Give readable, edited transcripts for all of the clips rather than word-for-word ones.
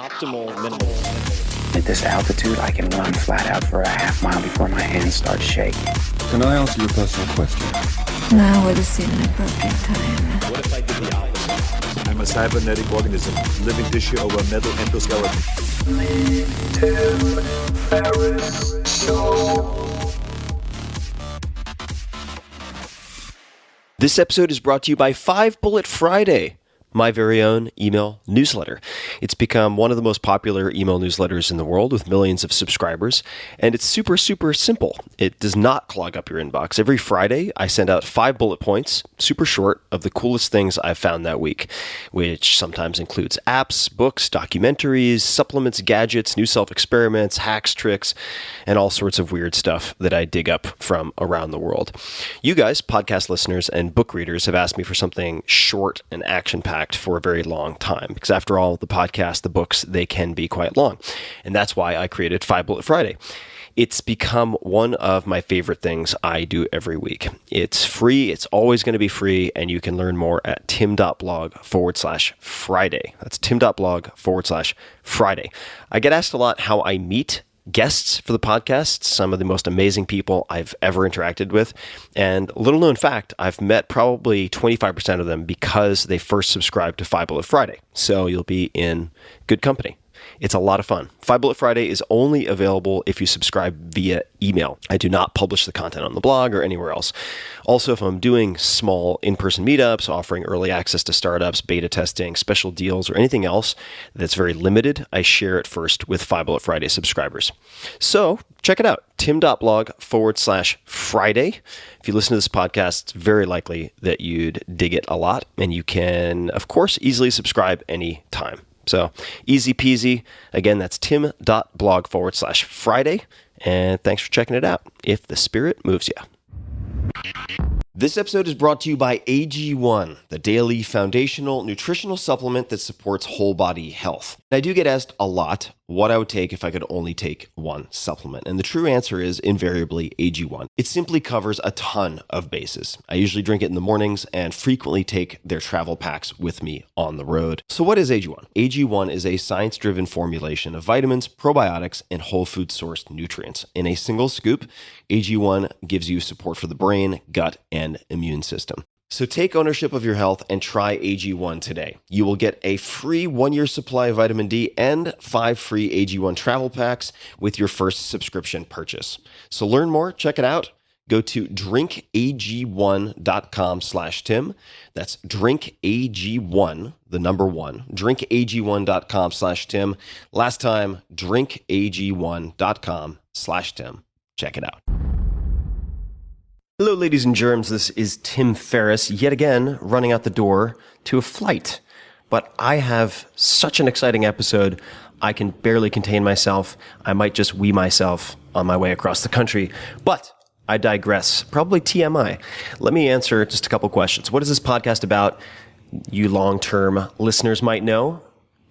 optimal minimalism. At this altitude, I can run flat out for a half mile before my hands start shaking. Can I ask you a personal question? Now would seem an appropriate time. What if I did the opposite? I'm a cybernetic organism, living tissue over a metal endoskeleton. This episode is brought to you by 5 Bullet Friday, my very own email newsletter. It's become one of the most popular email newsletters in the world with millions of subscribers, and it's super, super simple. It does not clog up your inbox. Every Friday, I send out 5 bullet points, super short, of the coolest things I've found that week, which sometimes includes apps, books, documentaries, supplements, gadgets, new self-experiments, hacks, tricks, and all sorts of weird stuff that I dig up from around the world. You guys, podcast listeners and book readers, have asked me for something short and action-packed for a very long time, because after all, the podcast, the books, they can be quite long. And that's why I created 5 Bullet Friday. It's become one of my favorite things I do every week. It's free. It's always going to be free. And you can learn more at tim.blog/Friday. That's tim.blog/Friday. I get asked a lot how I meet guests for the podcast, some of the most amazing people I've ever interacted with. And little known fact, I've met probably 25% of them because they first subscribed to 5 Bullet Friday. So you'll be in good company. It's a lot of fun. 5 Bullet Friday is only available if you subscribe via email. I do not publish the content on the blog or anywhere else. Also, if I'm doing small in-person meetups, offering early access to startups, beta testing, special deals, or anything else that's very limited, I share it first with 5 Bullet Friday subscribers. So check it out, tim.blog/Friday. If you listen to this podcast, it's very likely that you'd dig it a lot, and you can, of course, easily subscribe anytime. So easy peasy. Again, that's tim.blog/Friday. And thanks for checking it out, if the spirit moves you. This episode is brought to you by AG1, the daily foundational nutritional supplement that supports whole body health. I do get asked a lot what I would take if I could only take one supplement. And the true answer is invariably AG1. It simply covers a ton of bases. I usually drink it in the mornings and frequently take their travel packs with me on the road. So what is AG1? AG1 is a science-driven formulation of vitamins, probiotics, and whole food sourced nutrients. In a single scoop, AG1 gives you support for the brain, gut, and immune system. So take ownership of your health and try AG1 today. You will get a free 1-year supply of vitamin D and 5 free AG1 travel packs with your first subscription purchase. So learn more, check it out. Go to drinkag1.com/Tim. That's drinkag1, the number 1, drinkag1.com/Tim. Last time, drinkag1.com/Tim. Check it out. Hello, ladies and germs. This is Tim Ferriss, yet again running out the door to a flight. But I have such an exciting episode, I can barely contain myself. I might just wee myself on my way across the country. But I digress. Probably TMI. Let me answer just a couple questions. What is this podcast about? You long-term listeners might know.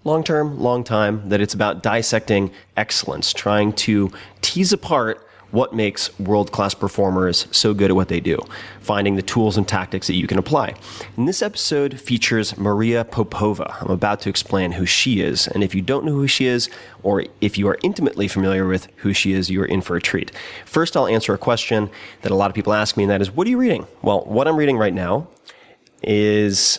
Long-term, long time, that it's about dissecting excellence, trying to tease apart what makes world-class performers so good at what they do, finding the tools and tactics that you can apply. And this episode features Maria Popova. I'm about to explain who she is, and if you don't know who she is, or if you are intimately familiar with who she is, you are in for a treat. First, I'll answer a question that a lot of people ask me, and that is, what are you reading? Well, what I'm reading right now is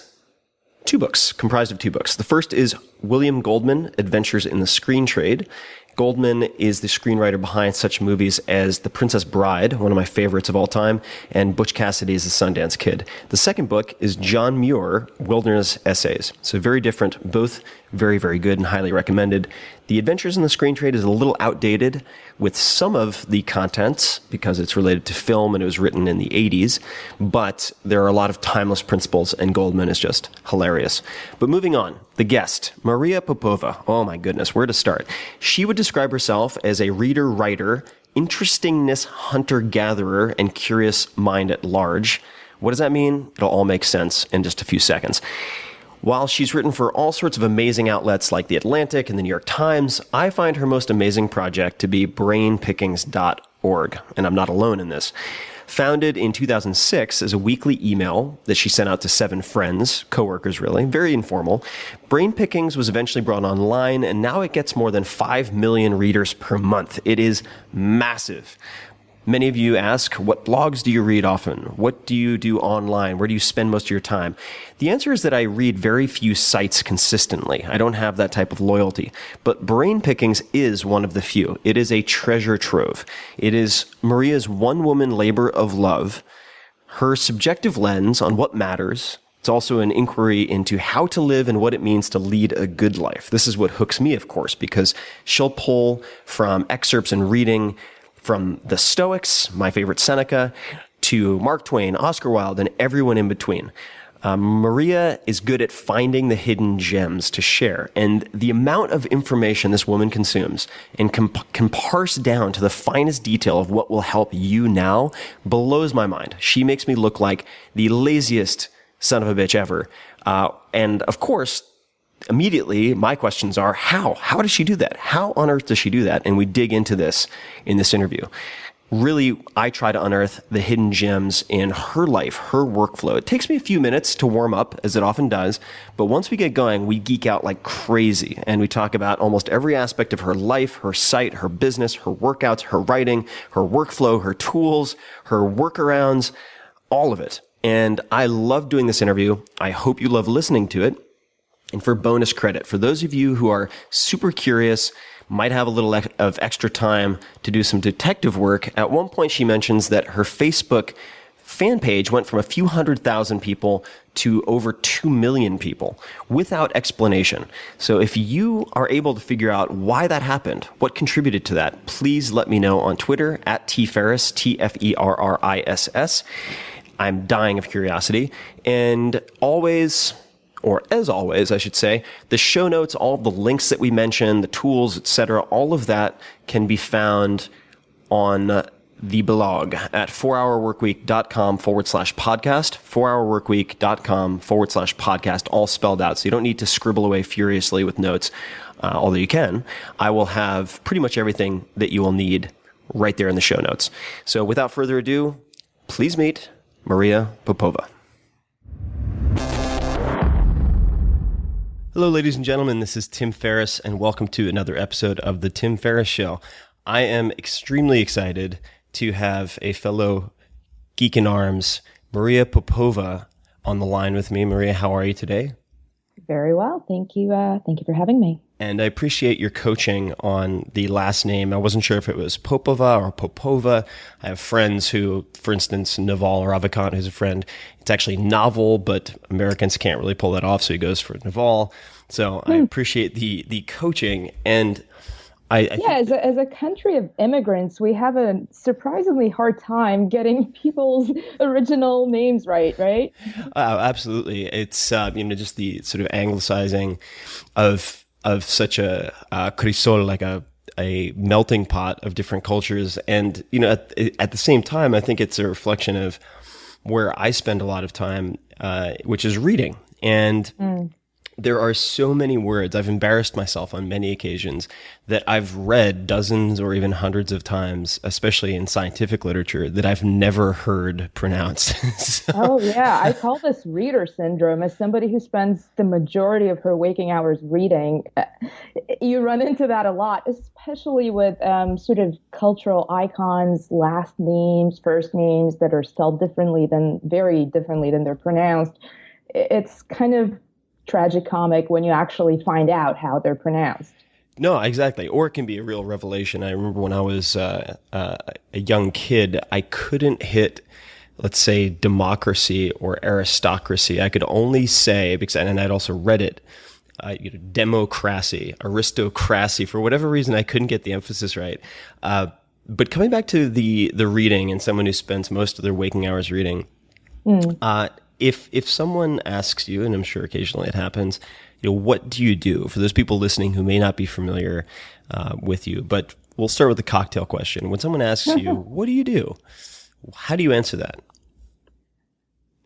2 books, comprised of 2 books. The first is William Goldman, Adventures in the Screen Trade. Goldman is the screenwriter behind such movies as The Princess Bride, one of my favorites of all time, and Butch Cassidy's The Sundance Kid. The second book is John Muir, Wilderness Essays. So very different, both very, very good and highly recommended. The Adventures in the Screen Trade is a little outdated with some of the contents because it's related to film and it was written in the 80s, but there are a lot of timeless principles and Goldman is just hilarious. But moving on, the guest, Maria Popova. Oh my goodness, where to start? She would describe herself as a reader-writer, interestingness hunter-gatherer, and curious mind at large. What does that mean? It'll all make sense in just a few seconds. While she's written for all sorts of amazing outlets like The Atlantic and The New York Times, I find her most amazing project to be brainpickings.org, and I'm not alone in this. Founded in 2006 as a weekly email that she sent out to 7 friends, coworkers really, very informal, Brain Pickings was eventually brought online, and now it gets more than 5 million readers per month. It is massive. Many of you ask, what blogs do you read often? What do you do online? Where do you spend most of your time? The answer is that I read very few sites consistently. I don't have that type of loyalty. But Brain Pickings is one of the few. It is a treasure trove. It is Maria's one-woman labor of love, her subjective lens on what matters. It's also an inquiry into how to live and what it means to lead a good life. This is what hooks me, of course, because she'll pull from excerpts and reading from the Stoics, my favorite Seneca, to Mark Twain, Oscar Wilde, and everyone in between. Maria is good at finding the hidden gems to share, and the amount of information this woman consumes and can parse down to the finest detail of what will help you now blows my mind. She makes me look like the laziest son of a bitch ever. And of course, immediately, my questions are, how? How does she do that? How on earth does she do that? And we dig into this in this interview. Really, I try to unearth the hidden gems in her life, her workflow. It takes me a few minutes to warm up, as it often does, but once we get going, we geek out like crazy, and we talk about almost every aspect of her life, her site, her business, her workouts, her writing, her workflow, her tools, her workarounds, all of it. And I love doing this interview. I hope you love listening to it. And for bonus credit, for those of you who are super curious, might have a little of extra time to do some detective work, at one point she mentions that her Facebook fan page went from a few 100,000 people to over 2 million people without explanation. So if you are able to figure out why that happened, what contributed to that, please let me know on Twitter at tferriss, Tferriss. I'm dying of curiosity. And always, or as always, I should say, the show notes, all the links that we mentioned, the tools, etc., all of that can be found on the blog at 4hourworkweek.com/podcast, 4hourworkweek.com/podcast, all spelled out. So you don't need to scribble away furiously with notes, although you can. I will have pretty much everything that you will need right there in the show notes. So without further ado, please meet Maria Popova. Hello, ladies and gentlemen. This is Tim Ferriss, and welcome to another episode of The Tim Ferriss Show. I am extremely excited to have a fellow geek in arms, Maria Popova, on the line with me. Maria, how are you today? Very well. Thank you. Thank you for having me. And I appreciate your coaching on the last name. I wasn't sure if it was Popova or Popova. I have friends who, for instance, Naval Ravikant, who's a friend, it's actually Novel, but Americans can't really pull that off, so he goes for Naval. So I appreciate the coaching. And as a country of immigrants, we have a surprisingly hard time getting people's original names right? Absolutely. It's just the sort of anglicizing of such a crisol, like a melting pot of different cultures. And at the same time, I think it's a reflection of where I spend a lot of time, which is reading. And there are so many words. I've embarrassed myself on many occasions that I've read dozens or even hundreds of times, especially in scientific literature, that I've never heard pronounced. Oh, yeah. I call this reader syndrome. As somebody who spends the majority of her waking hours reading, you run into that a lot, especially with sort of cultural icons, last names, first names that are spelled very differently than they're pronounced. It's kind of tragicomic when you actually find out how they're pronounced. No, exactly. Or it can be a real revelation. I remember when I was a young kid, I couldn't hit, let's say, democracy or aristocracy. I could only say, and I'd also read it, democracy, aristocracy. For whatever reason, I couldn't get the emphasis right. But coming back to the reading and someone who spends most of their waking hours reading, If someone asks you, and I'm sure occasionally it happens, what do you do? For those people listening who may not be familiar with you, but we'll start with the cocktail question. When someone asks you, what do you do? How do you answer that?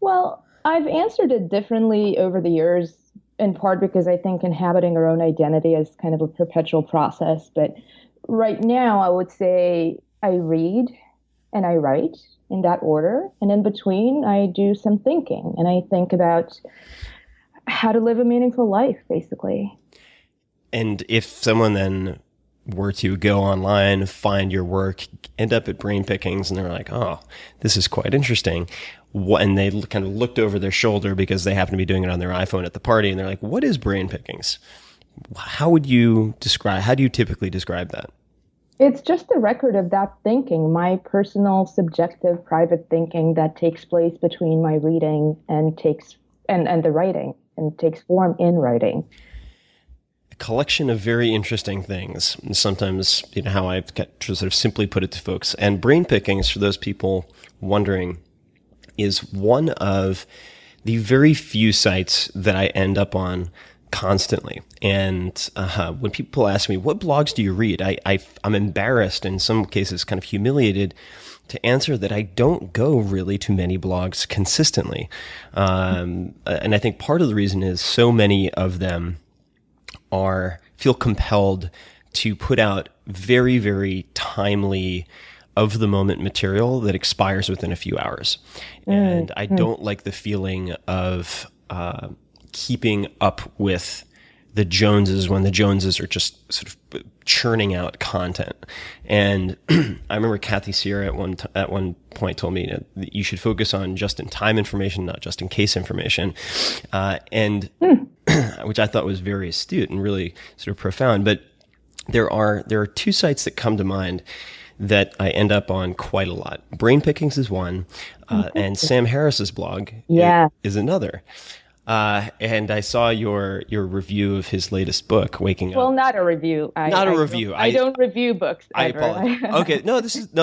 Well, I've answered it differently over the years, in part because I think inhabiting our own identity is kind of a perpetual process. But right now, I would say I read and I write in that order. And in between, I do some thinking, and I think about how to live a meaningful life, basically. And if someone then were to go online, find your work, end up at Brain Pickings, and they're like, oh, this is quite interesting. And they kind of looked over their shoulder because they happen to be doing it on their iPhone at the party, and they're like, what is Brain Pickings? How do you typically describe that? It's just a record of that thinking, my personal, subjective, private thinking that takes place between my reading and the writing, and takes form in writing. A collection of very interesting things. And sometimes, how I've sort of simply put it to folks. And Brain Pickings, for those people wondering, is one of the very few sites that I end up on constantly. And when people ask me, what blogs do you read? I'm embarrassed, in some cases kind of humiliated, to answer that I don't go really to many blogs consistently. And I think part of the reason is so many of them feel compelled to put out very, very timely, of the moment material that expires within a few hours. And I don't like the feeling of keeping up with the Joneses when the Joneses are just sort of churning out content. And I remember Kathy Sierra at one point told me that you should focus on just-in-time information, not just-in-case information, which I thought was very astute and really sort of profound. But there are two sites that come to mind that I end up on quite a lot. Brain Pickings is one, and Sam Harris's blog is another. And I saw your review of his latest book, Waking Up. Well, not a review. I don't review books. I apologize. Okay,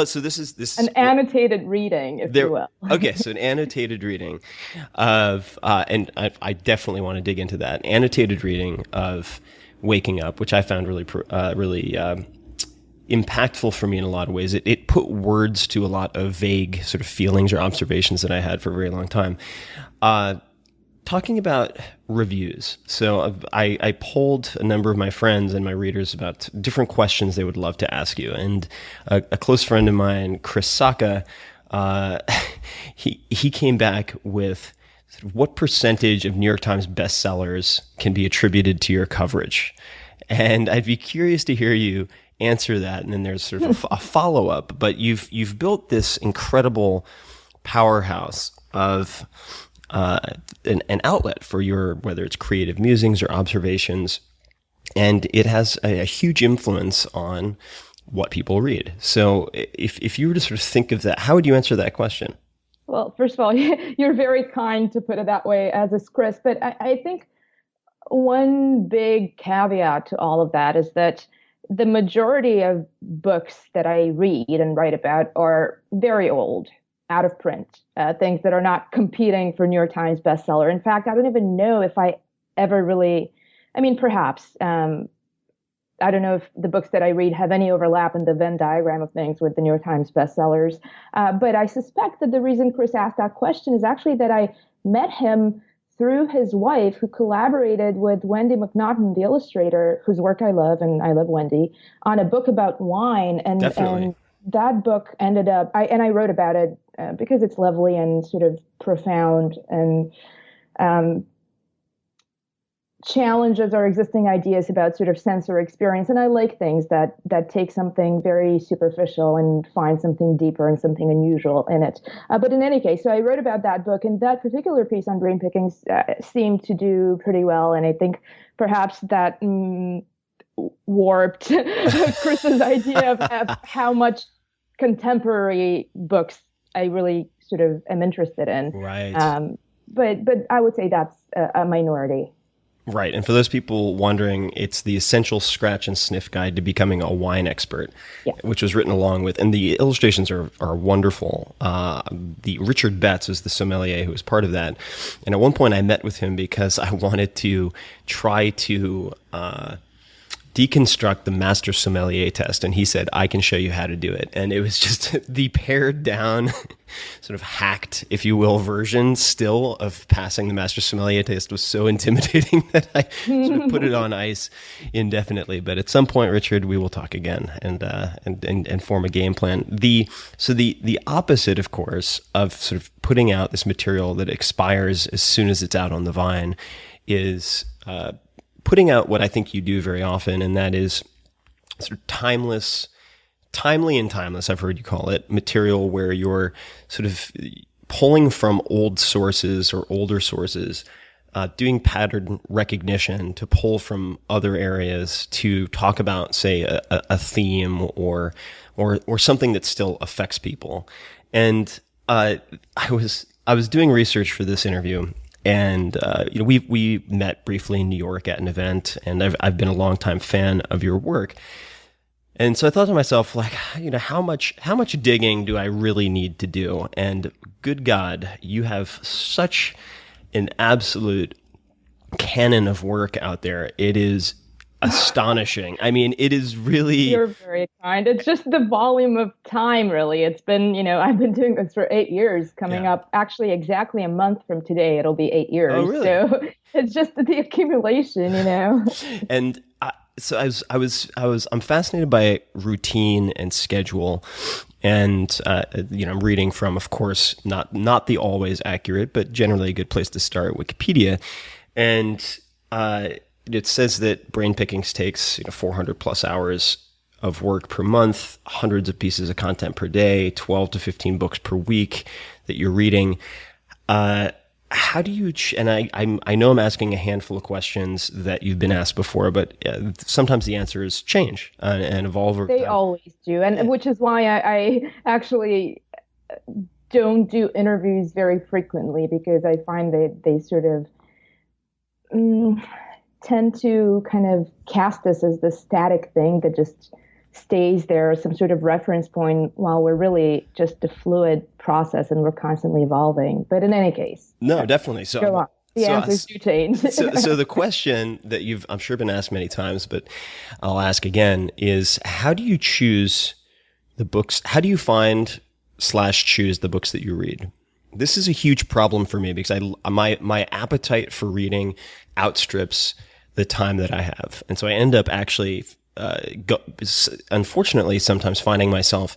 so this is an annotated reading, if you will. Okay, so an annotated reading of, and I definitely want to dig into that annotated reading of Waking Up, which I found really impactful for me in a lot of ways. It put words to a lot of vague sort of feelings or observations that I had for a very long time. Talking about reviews. So I polled a number of my friends and my readers about different questions they would love to ask you. And a close friend of mine, Chris Saka, he came back with what percentage of New York Times bestsellers can be attributed to your coverage? And I'd be curious to hear you answer that. And then there's sort of a follow-up. But you've built this incredible powerhouse of an outlet for your, whether it's creative musings or observations, and it has a huge influence on what people read. So if you were to sort of think of that, how would you answer that question? Well, first of all, you're very kind to put it that way, as is Chris. But I think one big caveat to all of that is that the majority of books that I read and write about are very old, out of print, things that are not competing for New York Times bestseller. In fact, I don't even know if I ever really, perhaps, I don't know if the books that I read have any overlap in the Venn diagram of things with the New York Times bestsellers. But I suspect that the reason Chris asked that question is actually that I met him through his wife, who collaborated with Wendy McNaughton, the illustrator, whose work I love, and I love Wendy, on a book about wine. And that book ended up, I wrote about it because it's lovely and sort of profound and challenges our existing ideas about sort of sensory experience. And I like things that take something very superficial and find something deeper and something unusual in it. But in any case, so I wrote about that book, and that particular piece on Brain Pickings seemed to do pretty well. And I think perhaps that warped Chris's idea of how much contemporary books I really sort of am interested in. Right. But I would say that's a minority. Right. And for those people wondering, it's the Essential Scratch and Sniff Guide to Becoming a Wine Expert, which was written along with, and the illustrations are wonderful. The Richard Betts is the sommelier who was part of that. And at one point I met with him because I wanted to try to deconstruct the master sommelier test, and he said, I can show you how to do it. And it was just the pared down, sort of hacked, if you will, version still of passing the master sommelier test was so intimidating that I sort of put it on ice indefinitely. But at some point, Richard, we will talk again and form a game plan. So the opposite, of course, of sort of putting out this material that expires as soon as it's out on the vine is putting out what I think you do very often, and that is sort of timely and timeless, I've heard you call it, material where you're sort of pulling from old sources or older sources, doing pattern recognition to pull from other areas to talk about, say, a theme or something that still affects people. And I was doing research for this interview. And we met briefly in New York at an event, and I've been a longtime fan of your work. And so I thought to myself, like, how much digging do I really need to do? And good God, you have such an absolute canon of work out there. It is astonishing. I mean, it is really... You're very kind. It's just the volume of time, really. It's been, I've been doing this for 8 years, coming up actually exactly a month from today. It'll be 8 years. Oh, really? So it's just the accumulation, And I'm fascinated by routine and schedule. And, I'm reading from, of course, not the always accurate, but generally a good place to start, Wikipedia. And, it says that Brain Pickings takes 400 plus hours of work per month, hundreds of pieces of content per day, 12 to 15 books per week that you're reading. How do you? And I know I'm asking a handful of questions that you've been asked before, but sometimes the answers change and evolve over time. They always do, and which is why I actually don't do interviews very frequently, because I find that they sort of tend to kind of cast us as the static thing that just stays there, some sort of reference point, while we're really just a fluid process and we're constantly evolving. But in any case. No, definitely. So go on. The answers do change. so the question that you've, I'm sure, been asked many times, but I'll ask again, is how do you choose the books? How do you find / choose the books that you read? This is a huge problem for me because my appetite for reading outstrips the time that I have. And so I end up actually, unfortunately, sometimes finding myself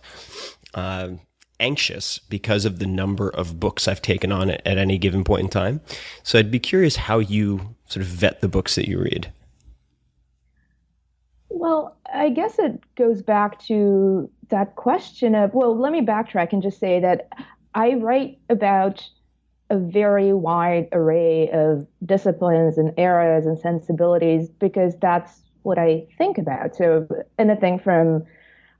anxious because of the number of books I've taken on at any given point in time. So I'd be curious how you sort of vet the books that you read. Well, I guess it goes back to that question of, well, let me backtrack and just say that I write about a very wide array of disciplines and eras and sensibilities because that's what I think about. So anything from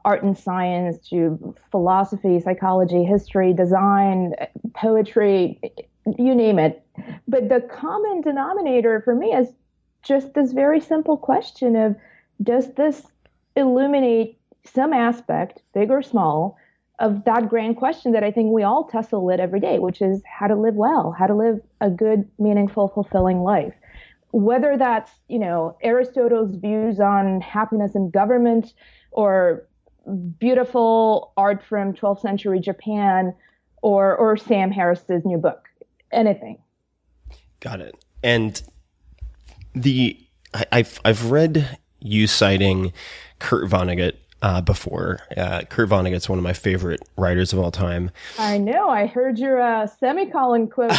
art and science to philosophy, psychology, history, design, poetry, you name it. But the common denominator for me is just this very simple question of, does this illuminate some aspect, big or small, of that grand question that I think we all tussle with every day, which is how to live well, how to live a good, meaningful, fulfilling life. Whether that's, Aristotle's views on happiness in government or beautiful art from 12th century Japan or Sam Harris's new book, anything. Got it. And I've read you citing Kurt Vonnegut before. Kurt Vonnegut's one of my favorite writers of all time. I know. I heard your semicolon quote.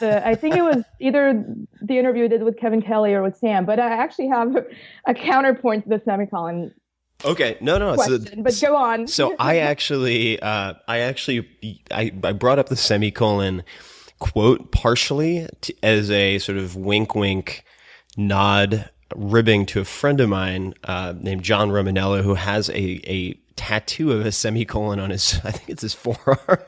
I think it was either the interview I did with Kevin Kelly or with Sam, but I actually have a counterpoint to the semicolon. Okay, no. Question, but go on. So I brought up the semicolon quote partially as a sort of wink nod, ribbing to a friend of mine named John Romanello, who has a tattoo of a semicolon on his, I think it's his forearm.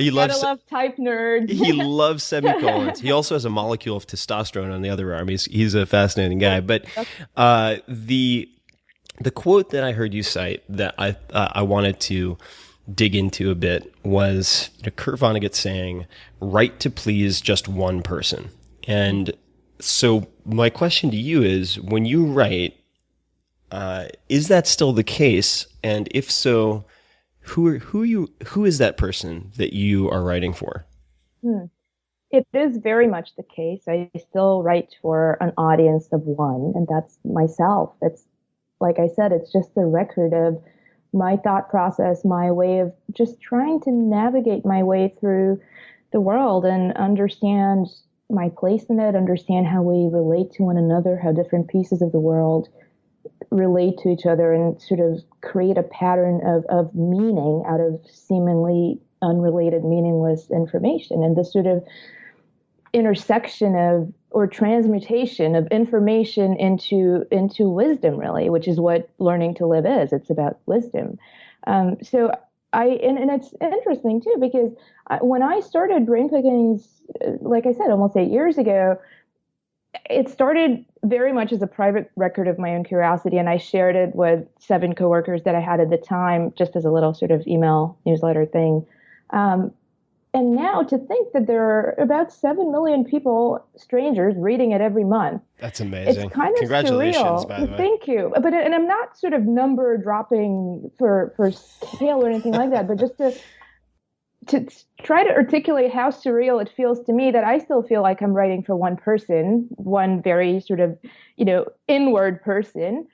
He loves, love type nerds. He loves semicolons. He also has a molecule of testosterone on the other arm. He's a fascinating guy. But the quote that I heard you cite that I wanted to dig into a bit was Kurt Vonnegut saying, "Write to please just one person." And so my question to you is, when you write, Is that still the case? And if so, who is that person that you are writing for? It is very much the case. I still write for an audience of one, and that's myself. It's like I said, it's just a record of my thought process, my way of just trying to navigate my way through the world and understand my place in it, understand how we relate to one another, how different pieces of the world relate to each other, and sort of create a pattern of meaning out of seemingly unrelated, meaningless information. And this sort of intersection of or transmutation of information into wisdom, really, which is what learning to live is. It's about wisdom. So and it's interesting too, because when I started Brain Pickings, like I said, almost 8 years ago, it started very much as a private record of my own curiosity, and I shared it with 7 coworkers that I had at the time, just as a little sort of email newsletter thing. And now to think that there are about 7 million people, strangers, reading it every month. That's amazing. It's kind of Congratulations, surreal. by the way. Thank you. And I'm not sort of number dropping for scale or anything like that, but just to try to articulate how surreal it feels to me that I still feel like I'm writing for one person, one very sort of, inward person.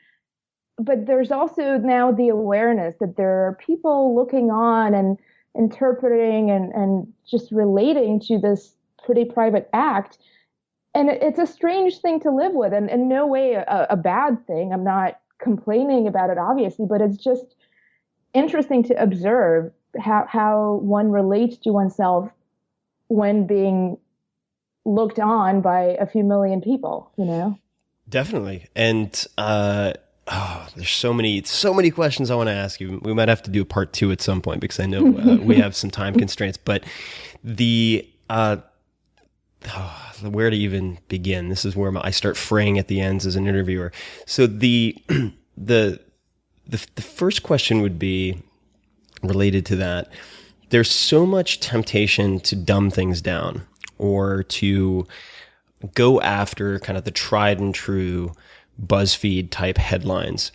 But there's also now the awareness that there are people looking on and interpreting and just relating to this pretty private act. And it's a strange thing to live with, and in no way a bad thing. I'm not complaining about it, obviously, but it's just interesting to observe how one relates to oneself when being looked on by a few million people, Definitely. And there's so many questions I want to ask you. We might have to do a part 2 at some point because I know we have some time constraints. But where to even begin? This is where I start fraying at the ends as an interviewer. So the first question would be related to that. There's so much temptation to dumb things down or to go after kind of the tried and true BuzzFeed type headlines.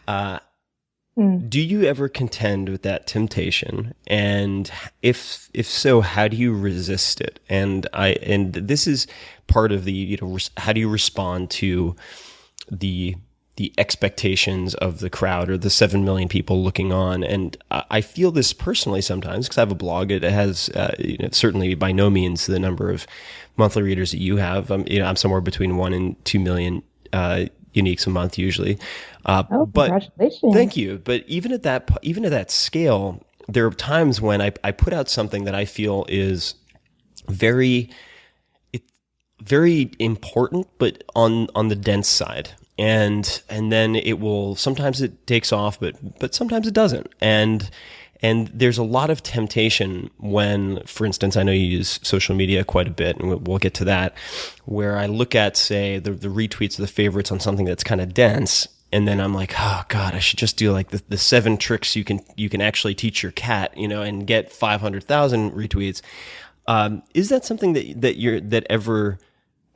Do you ever contend with that temptation? And if so, how do you resist it? And this is part of the, how do you respond to the expectations of the crowd or the 7 million people looking on? And I feel this personally sometimes because I have a blog. It has certainly by no means the number of monthly readers that you have. I'm somewhere between 1 and 2 million uniques a month usually. But congratulations. Thank you. But even at that scale, there are times when I put out something that I feel is very important, but on the dense side. And then it will, sometimes it takes off, but sometimes it doesn't. And there's a lot of temptation when, for instance, I know you use social media quite a bit, and we'll get to that, where I look at, say, the retweets or the favorites on something that's kind of dense, and then I'm like, oh God, I should just do like the 7 tricks you can actually teach your cat, and get 500,000 retweets. Is that something that ever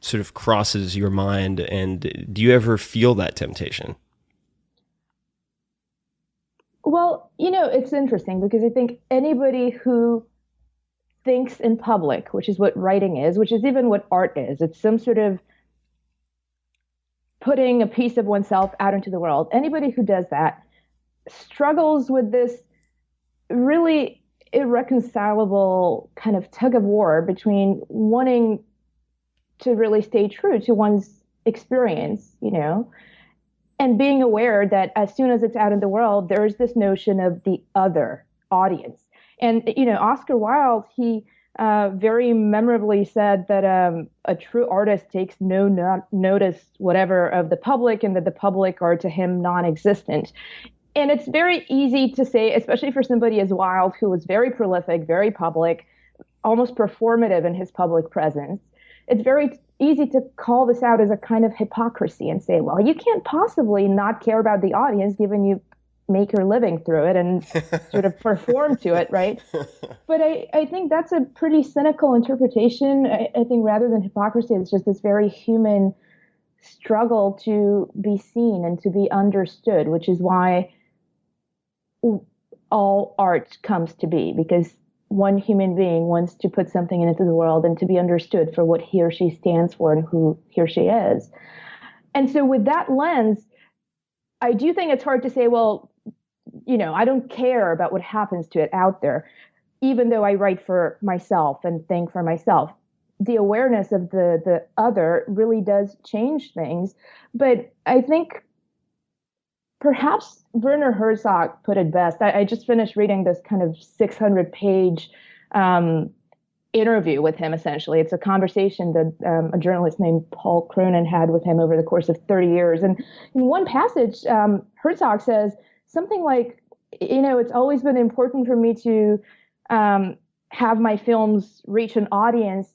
sort of crosses your mind, and do you ever feel that temptation? Well, it's interesting because I think anybody who thinks in public, which is what writing is, which is even what art is, it's some sort of putting a piece of oneself out into the world. Anybody who does that struggles with this really irreconcilable kind of tug of war between wanting to really stay true to one's experience, and being aware that as soon as it's out in the world, there's this notion of the other audience. And, Oscar Wilde, he very memorably said that a true artist takes no notice whatever of the public, and that the public are to him non-existent. And it's very easy to say, especially for somebody as Wilde, who was very prolific, very public, almost performative in his public presence. It's very easy to call this out as a kind of hypocrisy and say, well, you can't possibly not care about the audience given you make your living through it and sort of perform to it, right? But I think that's a pretty cynical interpretation. I think rather than hypocrisy, it's just this very human struggle to be seen and to be understood, which is why all art comes to be, because one human being wants to put something into the world and to be understood for what he or she stands for and who he or she is. And so with that lens, I do think it's hard to say, well, I don't care about what happens to it out there, even though I write for myself and think for myself. The awareness of the other really does change things. But I think perhaps Werner Herzog put it best. I just finished reading this kind of 600-page interview with him, essentially. It's a conversation that a journalist named Paul Cronin had with him over the course of 30 years. And in one passage, Herzog says something like, it's always been important for me to have my films reach an audience.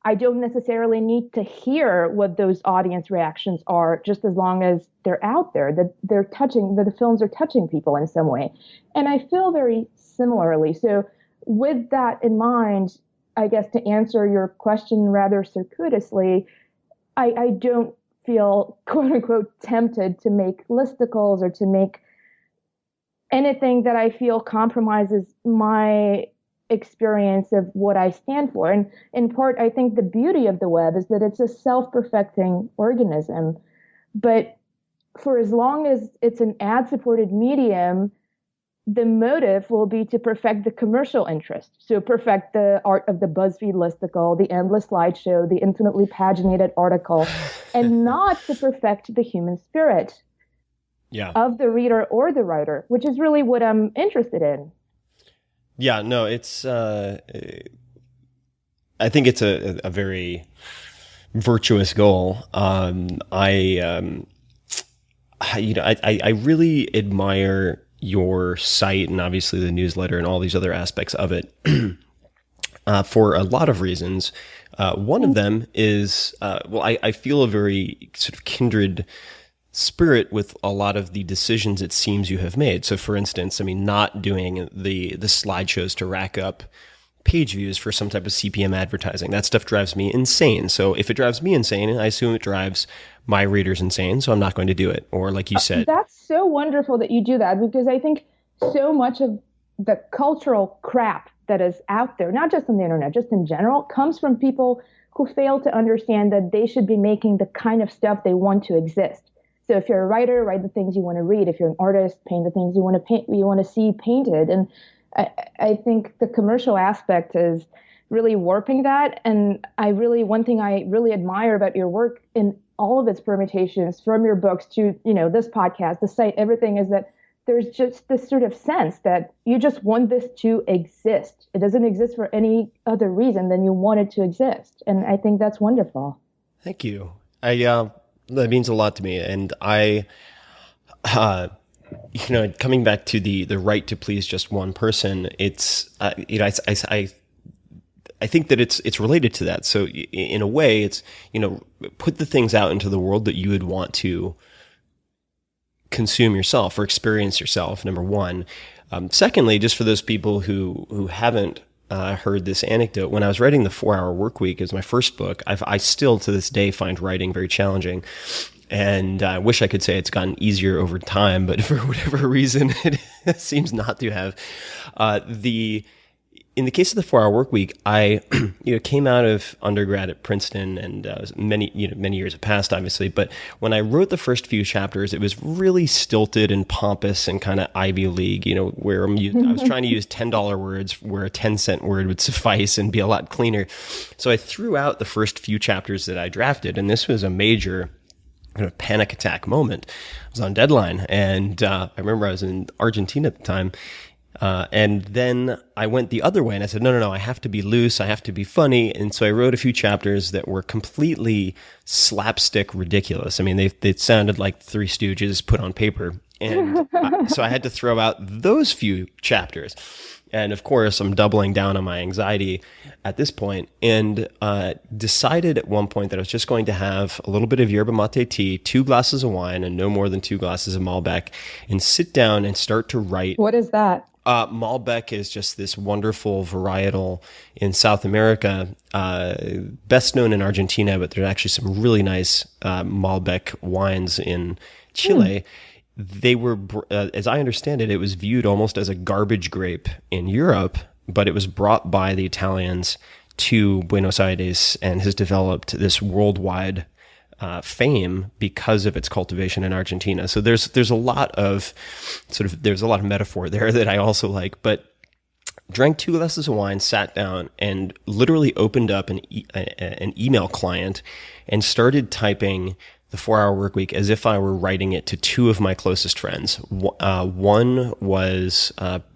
I don't necessarily need to hear what those audience reactions are, just as long as they're out there, that the films are touching people in some way. And I feel very similarly. So with that in mind, I guess to answer your question rather circuitously, I don't feel, quote unquote, tempted to make listicles or to make anything that I feel compromises my experience of what I stand for. And in part, I think the beauty of the web is that it's a self-perfecting organism. But for as long as it's an ad-supported medium, the motive will be to perfect the commercial interest. So perfect the art of the BuzzFeed listicle, the endless slideshow, the infinitely paginated article, and not to perfect the human spirit of the reader or the writer, which is really what I'm interested in. Yeah, no, it's. I think it's a very virtuous goal. I really admire your site and obviously the newsletter and all these other aspects of it for a lot of reasons. One of them is, I feel a very sort of kindred spirit with a lot of the decisions it seems you have made. So for instance, not doing the slideshows to rack up page views for some type of CPM advertising. That stuff drives me insane. So if it drives me insane, I assume it drives my readers insane. So I'm not going to do it. Or like you said. That's so wonderful that you do that, because I think so much of the cultural crap that is out there, not just on the internet, just in general, comes from people who fail to understand that they should be making the kind of stuff they want to exist. So if you're a writer, write the things you want to read. If you're an artist, paint the things you want to paint, you want to see painted. And I think the commercial aspect is really warping that. And one thing I really admire about your work in all of its permutations, from your books to, this podcast, the site, everything, is that there's just this sort of sense that you just want this to exist. It doesn't exist for any other reason than you want it to exist. And I think that's wonderful. Thank you. That means a lot to me. And I, coming back to the right to please just one person, it's, I think that it's related to that. So in a way, it's, put the things out into the world that you would want to consume yourself or experience yourself, number one. Secondly, just for those people who haven't heard this anecdote, when I was writing The 4-Hour Workweek as my first book, I still to this day find writing very challenging. And I wish I could say it's gotten easier over time, but for whatever reason, it seems not to have. In the case of The 4-Hour Workweek, I came out of undergrad at Princeton, and many years have passed, obviously. But when I wrote the first few chapters, it was really stilted and pompous and kind of Ivy League, where I was trying to use $10 words where a 10-cent word would suffice and be a lot cleaner. So I threw out the first few chapters that I drafted, and this was a major kind of panic attack moment. I was on deadline, and I remember I was in Argentina at the time. And then I went the other way and I said, no, I have to be loose. I have to be funny. And so I wrote a few chapters that were completely slapstick ridiculous. They sounded like Three Stooges put on paper. And so I had to throw out those few chapters. And of course, I'm doubling down on my anxiety at this point, and decided at one point that I was just going to have a little bit of yerba mate tea, 2 glasses of wine, and no more than 2 glasses of Malbec, and sit down and start to write. What is that? Malbec is just this wonderful varietal in South America, best known in Argentina, but there's actually some really nice Malbec wines in Chile. They were, as I understand it, it was viewed almost as a garbage grape in Europe, but it was brought by the Italians to Buenos Aires and has developed this worldwide fame because of its cultivation in Argentina. So there's a lot of there's a lot of metaphor there that I also like. But drank 2 glasses of wine, sat down, and literally opened up an email client and started typing the 4-Hour Workweek as if I were writing it to 2 of my closest friends. One was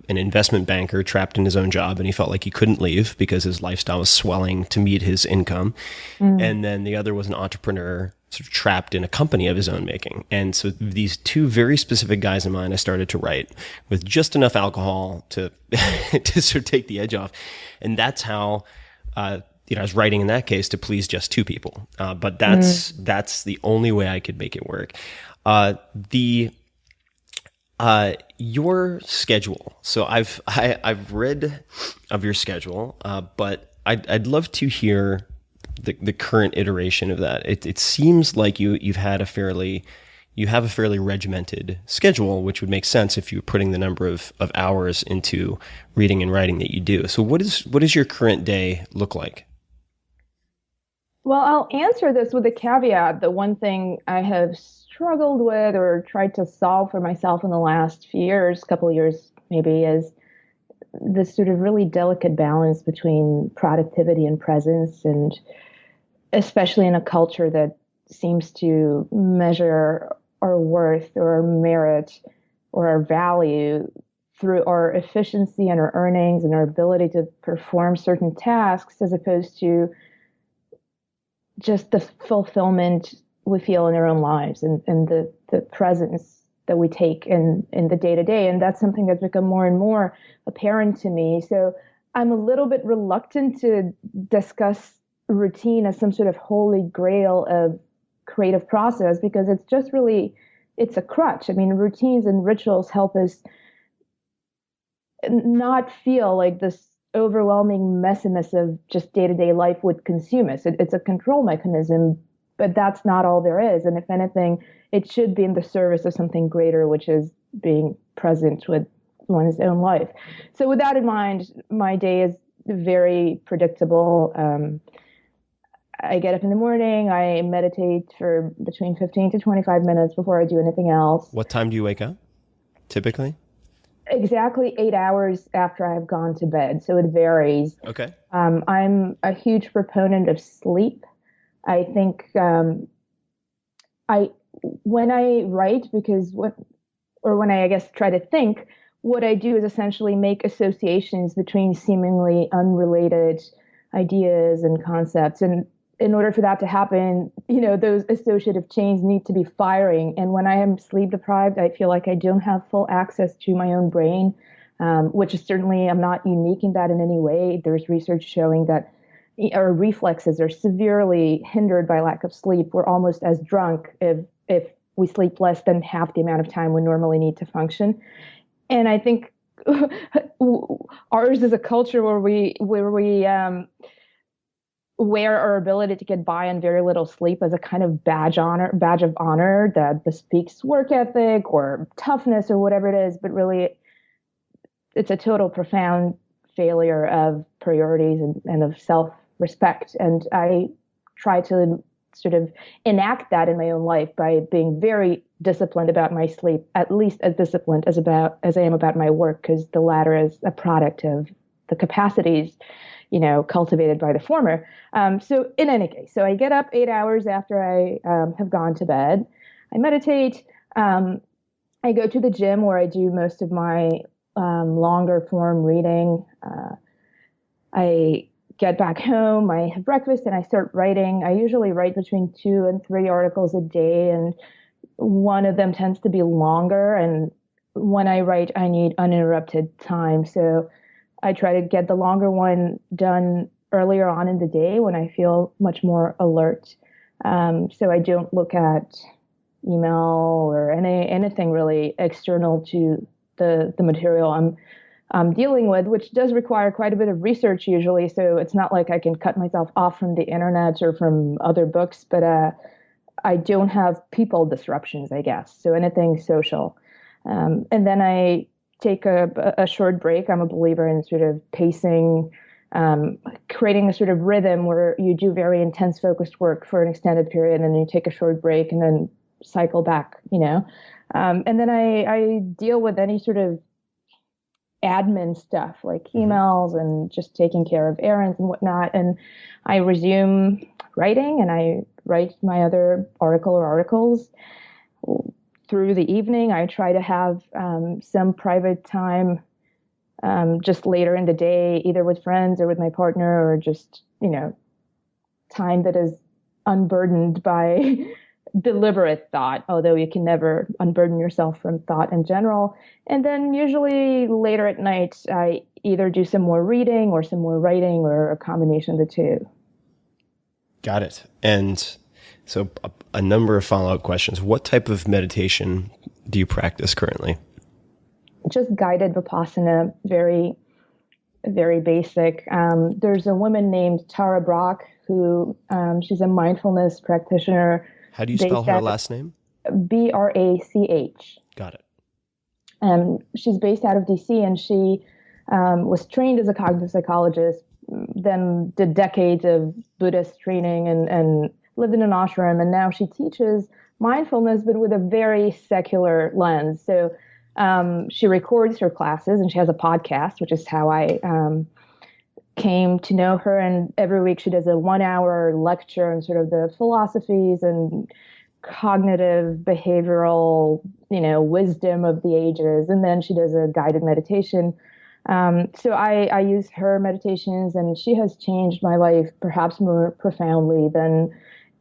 an investment banker trapped in his own job, and he felt like he couldn't leave because his lifestyle was swelling to meet his income. And then the other was an entrepreneur sort of trapped in a company of his own making. And so these 2 very specific guys in mind, I started to write with just enough alcohol to to sort of take the edge off. And that's how I was writing in that case to please just 2 people. But that's the only way I could make it work. Your schedule. So I've read of your schedule, but I'd love to hear the current iteration of that. It seems like you have a fairly regimented schedule, which would make sense if you were putting the number of hours into reading and writing that you do. So what does your current day look like? Well, I'll answer this with a caveat. The one thing I have struggled with or tried to solve for myself in the last few years, couple of years maybe, is this sort of really delicate balance between productivity and presence, and especially in a culture that seems to measure our worth or our merit or our value through our efficiency and our earnings and our ability to perform certain tasks, as opposed to just the fulfillment we feel in our own lives and the presence that we take in the day-to-day. And that's something that's become more and more apparent to me. So I'm a little bit reluctant to discuss routine as some sort of holy grail of creative process, because it's just really, it's a crutch. I mean, routines and rituals help us not feel like this overwhelming messiness of just day-to-day life would consume us. It's a control mechanism, but that's not all there is. And if anything, it should be in the service of something greater, which is being present with one's own life. So with that in mind, my day is very predictable. I get up in the morning, I meditate for between 15 to 25 minutes before I do anything else. What time do you wake up, typically? Exactly 8 hours after I've gone to bed. So it varies. Okay. I'm a huge proponent of sleep. I think when I write, when I guess try to think, what I do is essentially make associations between seemingly unrelated ideas and concepts. And in order for that to happen, those associative chains need to be firing. And when I am sleep deprived, I feel like I don't have full access to my own brain, which is certainly, I'm not unique in that in any way. There's research showing that our reflexes are severely hindered by lack of sleep. We're almost as drunk if we sleep less than half the amount of time we normally need to function. And I think ours is a culture where we wear our ability to get by on very little sleep as a kind of badge of honor that bespeaks work ethic or toughness or whatever it is. But really, it's a total profound failure of priorities and of self-respect. And I try to sort of enact that in my own life by being very disciplined about my sleep, at least as disciplined as I am about my work, because the latter is a product of the capacities cultivated by the former. So in any case, so I get up 8 hours after I have gone to bed. I meditate. I go to the gym where I do most of my longer form reading. I get back home, I have breakfast, and I start writing. I usually write between 2 and 3 articles a day, and one of them tends to be longer. And when I write, I need uninterrupted time. So I try to get the longer one done earlier on in the day when I feel much more alert. So I don't look at email or anything really external to the material I'm I'm dealing with, which does require quite a bit of research usually. So it's not like I can cut myself off from the internet or from other books, but I don't have people disruptions, I guess. So anything social. And then I take a short break. I'm a believer in sort of pacing, creating a sort of rhythm where you do very intense focused work for an extended period and then you take a short break and then cycle back, and then I deal with any sort of admin stuff like emails and just taking care of errands and whatnot. And I resume writing and I write my other article or articles through the evening. I try to have some private time just later in the day, either with friends or with my partner, or just, time that is unburdened by deliberate thought, although you can never unburden yourself from thought in general. And then usually later at night, I either do some more reading or some more writing or a combination of the two. Got it. And so a number of follow-up questions. What type of meditation do you practice currently? Just guided Vipassana, very, very basic. There's a woman named Tara Brach who she's a mindfulness practitioner. How do you spell her last name? Brach. Got it. She's based out of DC, and she was trained as a cognitive psychologist, then did decades of Buddhist training and lived in an ashram, and now she teaches mindfulness, but with a very secular lens. So she records her classes, and she has a podcast, which is how I came to know her. And every week she does a 1-hour lecture on sort of the philosophies and cognitive behavioral, wisdom of the ages. And then she does a guided meditation. So I use her meditations, and she has changed my life perhaps more profoundly than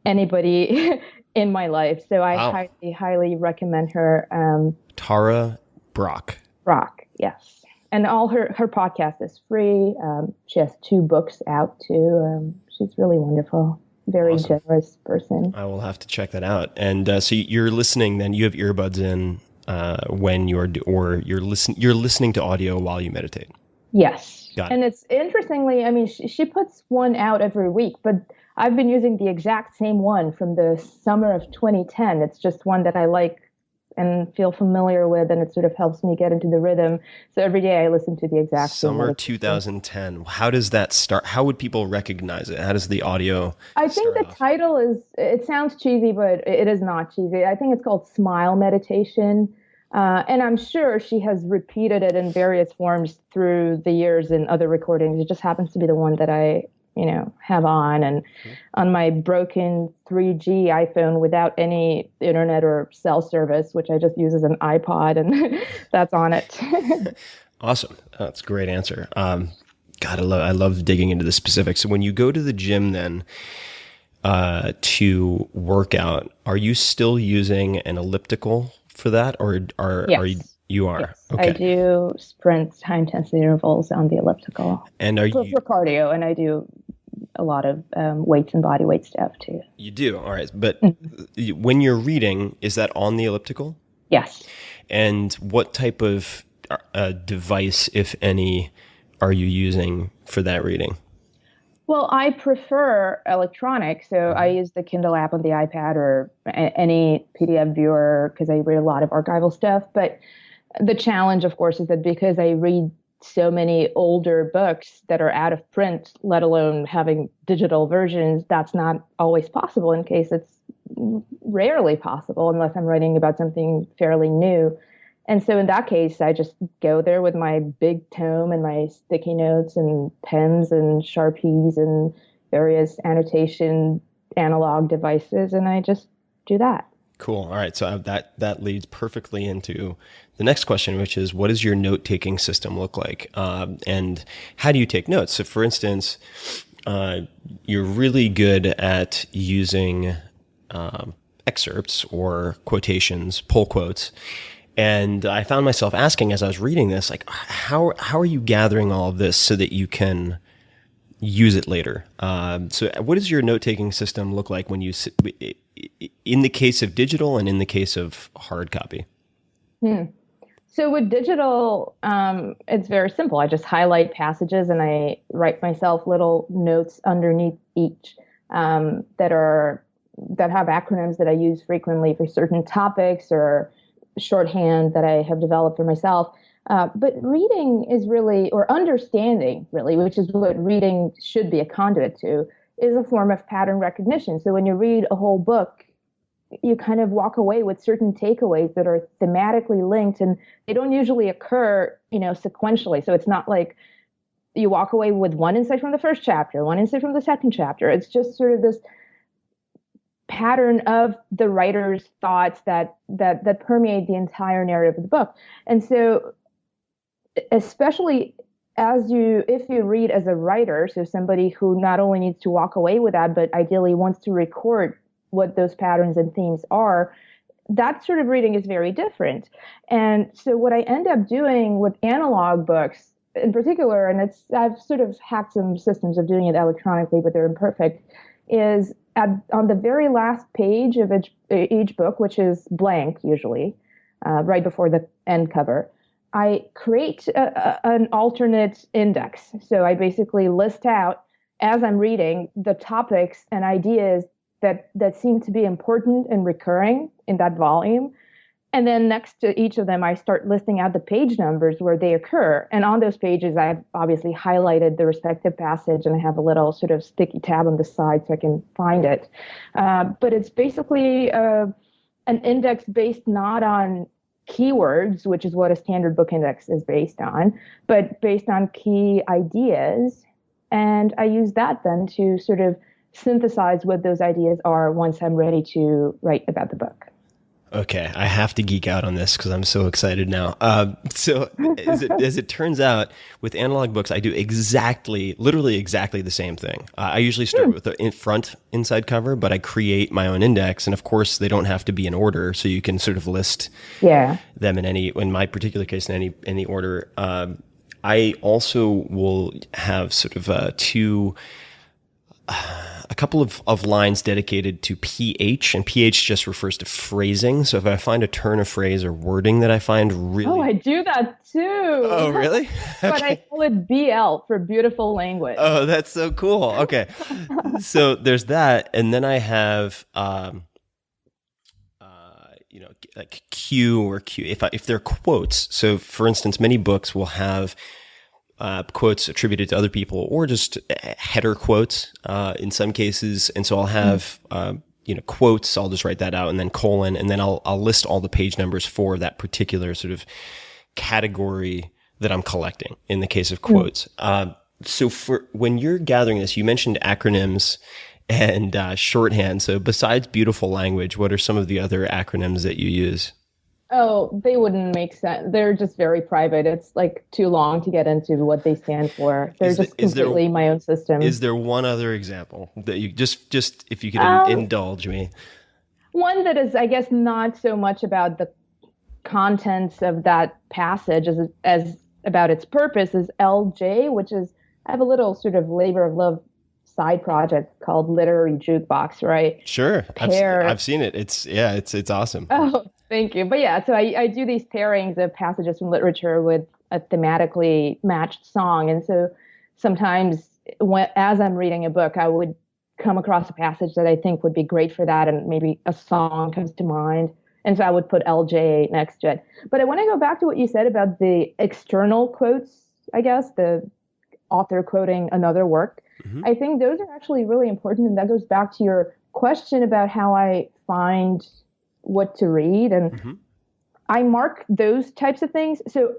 anybody in my life. So I highly, highly recommend her. Tara Brach. Brach, yes. And all her podcast is free. She has 2 books out too. She's really wonderful. Very Awesome. Generous person. I will have to check that out. And so you're listening. Then you have earbuds in when you're listening to audio while you meditate. Yes. Got it. And it's interestingly, I mean, she puts one out every week, but I've been using the exact same one from the summer of 2010. It's just one that I like and feel familiar with, and it sort of helps me get into the rhythm. So every day I listen to the exact Summer 2010. How does that start? How would people recognize it? How does the audio I think the title it sounds cheesy, but it is not cheesy. I think it's called Smile Meditation. And I'm sure she has repeated it in various forms through the years in other recordings. It just happens to be the one that I have on, and on my broken 3G iPhone without any internet or cell service, which I just use as an iPod, and that's on it. Awesome. That's a great answer. God, I love digging into the specifics. So when you go to the gym then to work out, are you still using an elliptical for that, or Yes. are you are? Yes. Okay. I do sprints, high intensity intervals on the elliptical. And are for cardio, and I do a lot of weights and body weight stuff too. You do? All right. But when you're reading, is that on the elliptical? Yes. And what type of device, if any, are you using for that reading? Well, I prefer electronic, so I use the Kindle app on the iPad or any PDF viewer because I read a lot of archival stuff. But the challenge, of course, is that because I read so many older books that are out of print, let alone having digital versions, that's not always possible. In case it's rarely possible unless I'm writing about something fairly new. And so in that case, I just go there with my big tome and my sticky notes and pens and Sharpies and various annotation analog devices, and I just do that. Cool. All right. So that leads perfectly into the next question, which is, what does your note-taking system look like? And how do you take notes? So for instance, you're really good at using excerpts or quotations, pull quotes. And I found myself asking as I was reading this, like, how are you gathering all of this so that you can use it later? So what does your note-taking system look like when you sit, in the case of digital and in the case of hard copy? So with digital, it's very simple. I just highlight passages and I write myself little notes underneath each that have acronyms that I use frequently for certain topics or shorthand that I have developed for myself. But reading is really, or understanding really, which is what reading should be a conduit to, is a form of pattern recognition. So when you read a whole book, you kind of walk away with certain takeaways that are thematically linked, and they don't usually occur, sequentially. So it's not like you walk away with one insight from the first chapter, one insight from the second chapter. It's just sort of this pattern of the writer's thoughts that permeate the entire narrative of the book. And so, especially if you read as a writer, so somebody who not only needs to walk away with that, but ideally wants to record what those patterns and themes are, that sort of reading is very different. And so what I end up doing with analog books in particular, and I've sort of hacked some systems of doing it electronically, but they're imperfect, is on the very last page of each book, which is blank usually, right before the end cover, I create an alternate index. So I basically list out, as I'm reading, the topics and ideas that seem to be important and recurring in that volume. And then next to each of them, I start listing out the page numbers where they occur. And on those pages, I've obviously highlighted the respective passage, and I have a little sort of sticky tab on the side so I can find it. But it's basically an index based not on keywords, which is what a standard book index is based on, but based on key ideas. And I use that then to sort of synthesize what those ideas are once I'm ready to write about the book. Okay, I have to geek out on this because I'm so excited now. So as it turns out, with analog books, I do literally exactly the same thing. I usually start with the front inside cover, but I create my own index. And of course, they don't have to be in order. So you can sort of list them in my particular case, in any order. I also will have sort of a couple of lines dedicated to PH, and PH just refers to phrasing. So if I find a turn of phrase or wording that I find really... Oh, I do that too. Oh, really? But I call it BL for beautiful language. Oh, that's so cool. Okay. So there's that. And then I have, like Q or Q, if they're quotes. So for instance, many books will have quotes attributed to other people, or just header quotes in some cases. And so I'll have quotes. I'll just write that out, and then colon, and then I'll list all the page numbers for that particular sort of category that I'm collecting. In the case of quotes, so for when you're gathering this, you mentioned acronyms and shorthand. So besides beautiful language, what are some of the other acronyms that you use? Oh, they wouldn't make sense. They're just very private. It's like too long to get into what they stand for. They're just completely my own system. Is there one other example that you just if you could indulge me? One that is, I guess, not so much about the contents of that passage as about its purpose is LJ, which is, I have a little sort of labor of love side project called Literary Jukebox, right? Sure. I've seen it. It's awesome. Oh, thank you. But yeah, so I do these pairings of passages from literature with a thematically matched song. And so sometimes as I'm reading a book, I would come across a passage that I think would be great for that, and maybe a song comes to mind. And so I would put LJ next to it. But I want to go back to what you said about the external quotes, I guess, the author quoting another work. Mm-hmm. I think those are actually really important. And that goes back to your question about how I find what to read. And I mark those types of things. So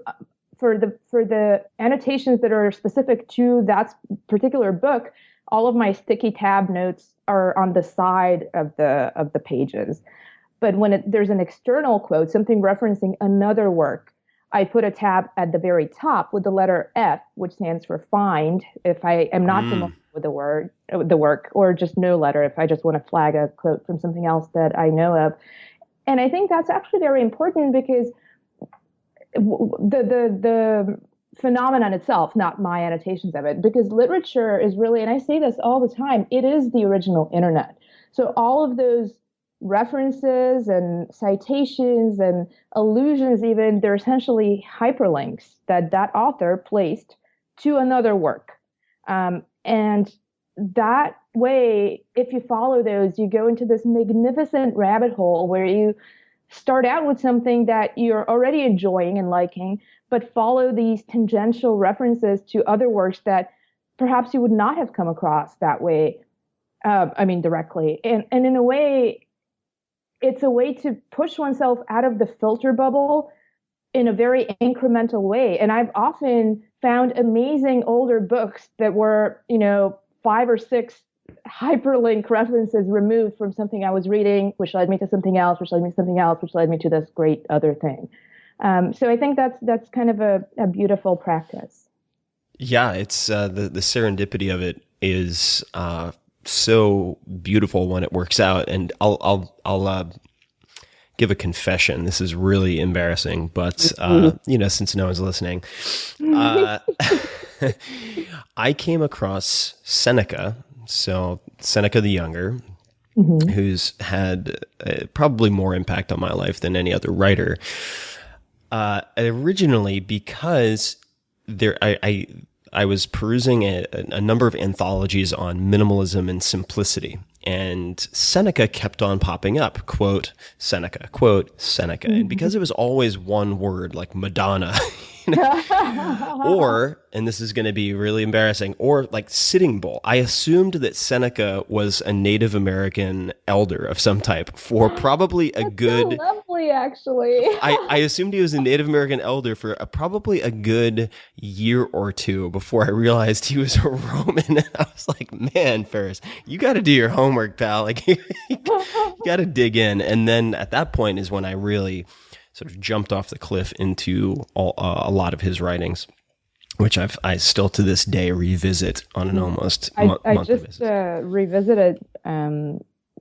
for the annotations that are specific to that particular book, all of my sticky tab notes are on the side of the pages. But when there's an external quote, something referencing another work, I put a tab at the very top with the letter F, which stands for find, if I am not familiar with the work, or just no letter if I just want to flag a quote from something else that I know of. And I think that's actually very important because the phenomenon itself, not my annotations of it, because literature is really, and I say this all the time, it is the original internet. So all of those references and citations and allusions, even, they're essentially hyperlinks that author placed to another work. And that way, if you follow those, you go into this magnificent rabbit hole where you start out with something that you're already enjoying and liking, but follow these tangential references to other works that perhaps you would not have come across that way, directly. And in a way, it's a way to push oneself out of the filter bubble in a very incremental way. And I've often found amazing older books that were, 5 or 6 hyperlink references removed from something I was reading, which led me to something else, which led me to something else, which led me to this great other thing. So I think that's kind of a beautiful practice. Yeah, it's the serendipity of it is so beautiful when it works out. And I'll give a confession. This is really embarrassing, but since no one's listening, I came across Seneca. So Seneca the Younger, who's had probably more impact on my life than any other writer. Originally, because I was perusing a number of anthologies on minimalism and simplicity, and Seneca kept on popping up. Quote Seneca, and because it was always one word, like Madonna. Or, and this is going to be really embarrassing, or like Sitting Bull. I assumed that Seneca was a Native American elder of some type for probably a good... So lovely, actually. I assumed he was a Native American elder for probably a good year or two before I realized he was a Roman. And I was like, man, Ferris, you got to do your homework, pal. Like, you got to dig in. And then at that point is when I really sort of jumped off the cliff into a lot of his writings, which I still to this day revisit on an almost monthly basis. I just revisited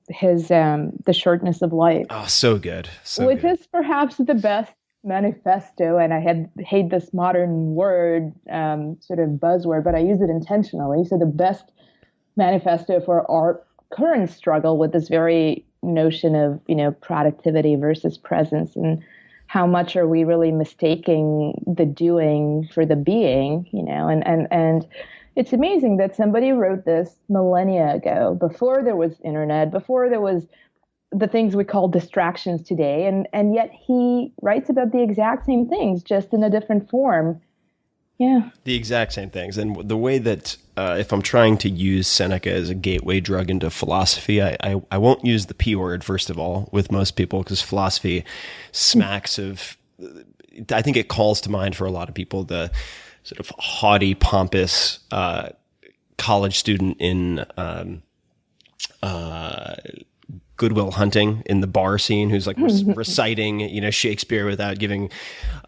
his The Shortness of Life. Oh, so good. Which is perhaps the best manifesto, and I hate this modern word, sort of buzzword, but I use it intentionally. So the best manifesto for our current struggle with this very notion of, productivity versus presence, and how much are we really mistaking the doing for the being, and it's amazing that somebody wrote this millennia ago, before there was internet, before there was the things we call distractions today, and yet he writes about the exact same things, just in a different form. Yeah. The exact same things. And the way that, if I'm trying to use Seneca as a gateway drug into philosophy, I won't use the P word, first of all, with most people, because philosophy smacks of, I think it calls to mind for a lot of people the sort of haughty, pompous college student in Goodwill Hunting, in the bar scene, who's like reciting, Shakespeare without giving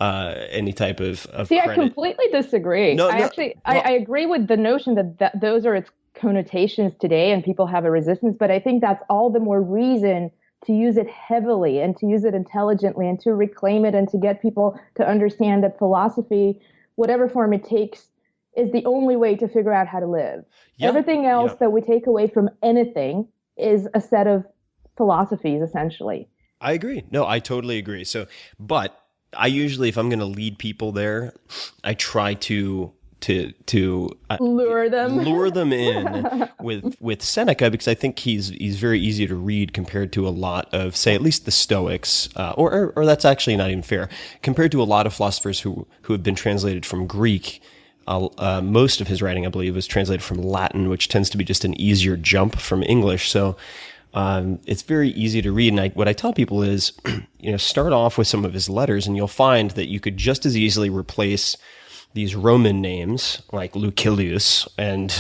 any type of See, credit. I completely disagree. I agree with the notion that those are its connotations today, and people have a resistance. But I think that's all the more reason to use it heavily and to use it intelligently and to reclaim it and to get people to understand that philosophy, whatever form it takes, is the only way to figure out how to live. Yeah, everything else that we take away from anything is a set of philosophies, essentially. I agree. No, I totally agree. So, but I usually, if I'm going to lead people there, I try to lure them in with Seneca, because I think he's very easy to read compared to a lot of, say, at least the Stoics, or that's actually not even fair, compared to a lot of philosophers who have been translated from Greek. Most of his writing, I believe, was translated from Latin, which tends to be just an easier jump from English. So it's very easy to read. And what I tell people is, start off with some of his letters, and you'll find that you could just as easily replace these Roman names like Lucilius and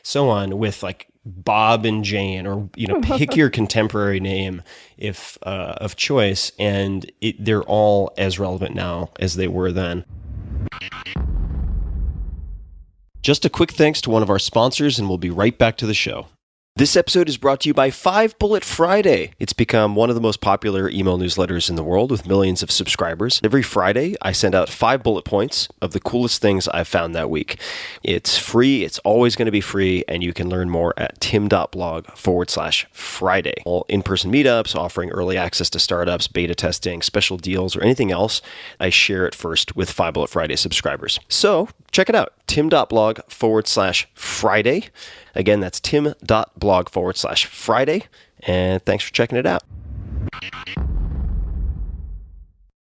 so on with like Bob and Jane, or pick your contemporary name if of choice, and they're all as relevant now as they were then. Just a quick thanks to one of our sponsors, and we'll be right back to the show. This episode is brought to you by 5 Bullet Friday. It's become one of the most popular email newsletters in the world with millions of subscribers. Every Friday, I send out 5 bullet points of the coolest things I've found that week. It's free. It's always going to be free. And you can learn more at tim.blog/Friday. All in-person meetups, offering early access to startups, beta testing, special deals, or anything else, I share it first with 5 Bullet Friday subscribers. So check it out. tim.blog/Friday. Again, that's tim.blog/Friday. And thanks for checking it out.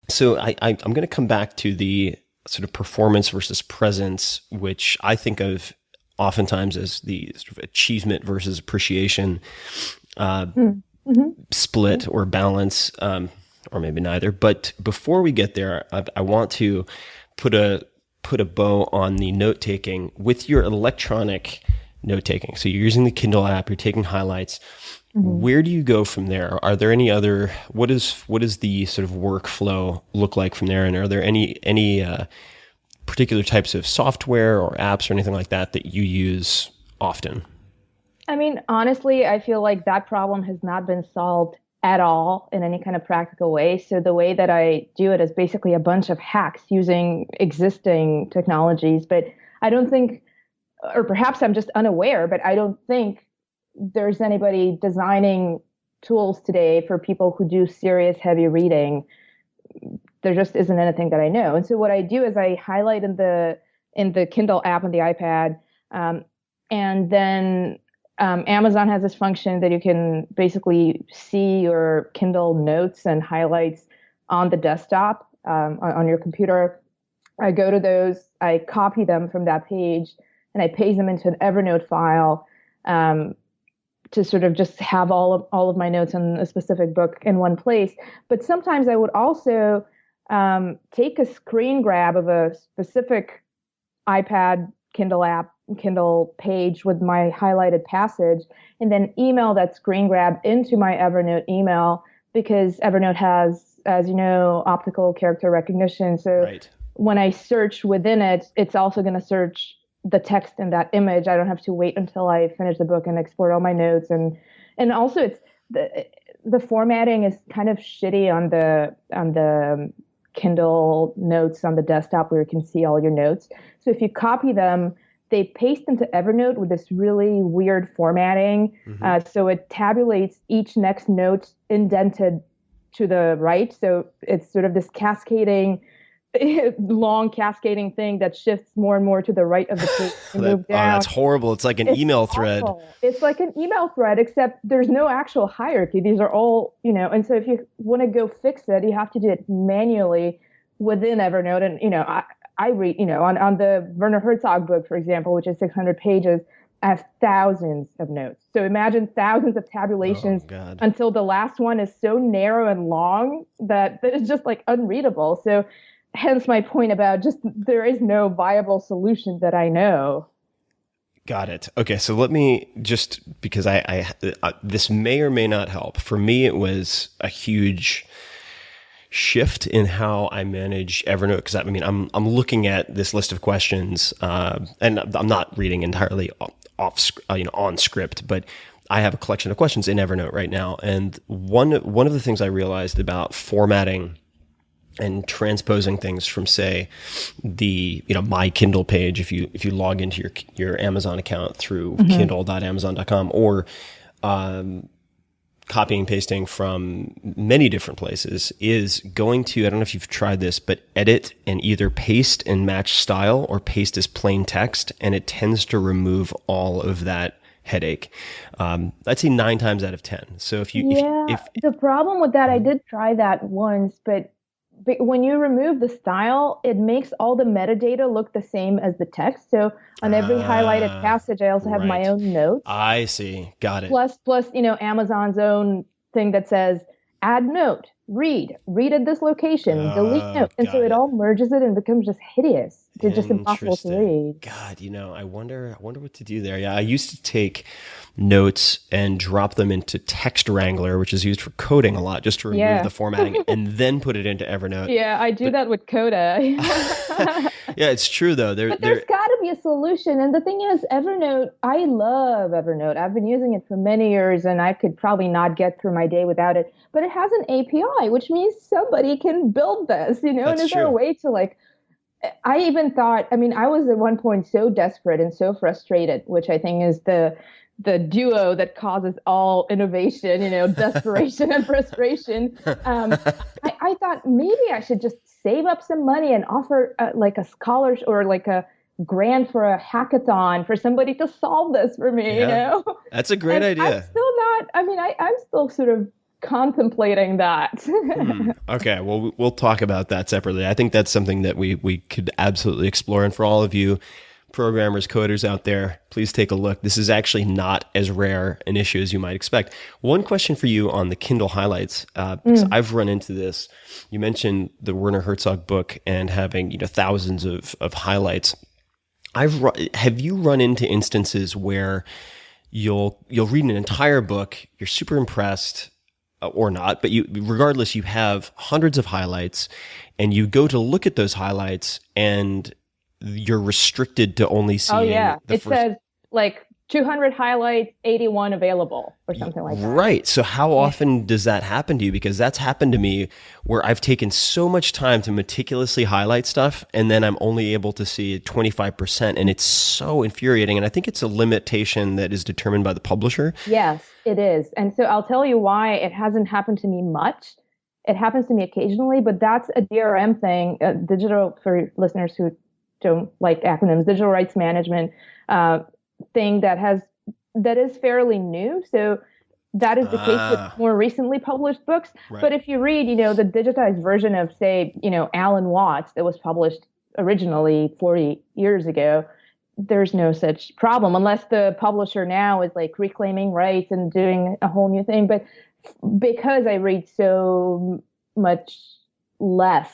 So I'm going to come back to the sort of performance versus presence, which I think of oftentimes as the sort of achievement versus appreciation split or balance, or maybe neither. But before we get there, I want to put a bow on the note-taking with your electronic note-taking. So you're using the Kindle app, you're taking highlights. Where do you go from there? Are there any other, what is the sort of workflow look like from there? And are there any particular types of software or apps or anything like that that you use often? I mean, honestly, I feel like that problem has not been solved at all in any kind of practical way. So the way that I do it is basically a bunch of hacks using existing technologies. But I don't think, or perhaps I'm just unaware, but I don't think there's anybody designing tools today for people who do serious, heavy reading. There just isn't anything that I know. And so what I do is I highlight in the Kindle app on the iPad, and then Amazon has this function that you can basically see your Kindle notes and highlights on the desktop, on your computer. I go to those, I copy them from that page, and I paste them into an Evernote file to sort of just have all of my notes on a specific book in one place. But sometimes I would also take a screen grab of a specific iPad, Kindle app, Kindle page with my highlighted passage, and then email that screen grab into my Evernote email, because Evernote has, as you know, optical character recognition. So when I search within it, it's also going to search the text in that image. I don't have to wait until I finish the book and export all my notes. And also it's the formatting is kind of shitty on the Kindle notes on the desktop where you can see all your notes. So if you copy them, they paste into Evernote with this really weird formatting. So it tabulates each next note indented to the right. So it's sort of this long cascading thing that shifts more and more to the right of the page. That's horrible. It's like an email thread. It's like an email thread, except there's no actual hierarchy. These are all, and so if you want to go fix it, you have to do it manually within Evernote. And, I read, on the Werner Herzog book, for example, which is 600 pages, I have thousands of notes. So imagine thousands of tabulations until the last one is so narrow and long that it's just like unreadable. So hence my point about just there is no viable solution that I know. Got it. Okay, so let me just, because I this may or may not help. For me, it was a huge shift in how I manage Evernote, because I'm looking at this list of questions, and I'm not reading entirely on script, but I have a collection of questions in Evernote right now, and one of the things I realized about formatting and transposing things from, say, the my Kindle page, if you log into your Amazon account through kindle.amazon.com, or copying and pasting from many different places, is going to, I don't know if you've tried this, but edit and either paste and match style or paste as plain text, and it tends to remove all of that headache. I'd say 9 times out of 10. So if the problem with that, I did try that once, but when you remove the style, it makes all the metadata look the same as the text. So on every highlighted passage, I also have my own notes. I see. Got it. Plus, Amazon's own thing that says, add note, read at this location, delete note. And so it all merges it and becomes just hideous. It's just impossible to read. God, I wonder what to do there. Yeah, I used to take notes and drop them into Text Wrangler, which is used for coding a lot, just to remove the formatting, and then put it into Evernote. Yeah, I do that with Coda. Yeah, it's true though. But there's got to be a solution. And the thing is, Evernote, I love Evernote. I've been using it for many years, and I could probably not get through my day without it. But it has an API, which means somebody can build this, you know? That's and is there a true. way to like, I even thought, I mean, I was at one point so desperate and so frustrated, which I think is the duo that causes all innovation, you know, desperation and frustration. I thought maybe I should just save up some money and offer like a scholarship or like a grant for a hackathon for somebody to solve this for me, you know? That's a great And idea. I'm still not, I mean, I'm still sort of contemplating that. Okay, well, we'll talk about that separately. I think that's something that we could absolutely explore. And for all of you programmers, coders out there, please take a look. This is actually not as rare an issue as you might expect. One question for you on the Kindle highlights, because I've run into this. You mentioned the Werner Herzog book and having thousands of highlights. Have you run into instances where you'll read an entire book, you're super impressed, or not, but regardless, you have hundreds of highlights, and you go to look at those highlights, and you're restricted to only seeing. Oh yeah, the it first... says like 200 highlights, 81 available, or something like that. Right. So how often does that happen to you? Because that's happened to me where I've taken so much time to meticulously highlight stuff, and then I'm only able to see 25%, and it's so infuriating. And I think it's a limitation that is determined by the publisher. Yes, it is. And so I'll tell you why it hasn't happened to me much. It happens to me occasionally, but that's a DRM thing, digital, for listeners who don't like acronyms, digital rights management thing that is fairly new. So that is the case with more recently published books. Right. But if you read, the digitized version of, say, Alan Watts that was published originally 40 years ago, there's no such problem unless the publisher now is like reclaiming rights and doing a whole new thing. But because I read so much less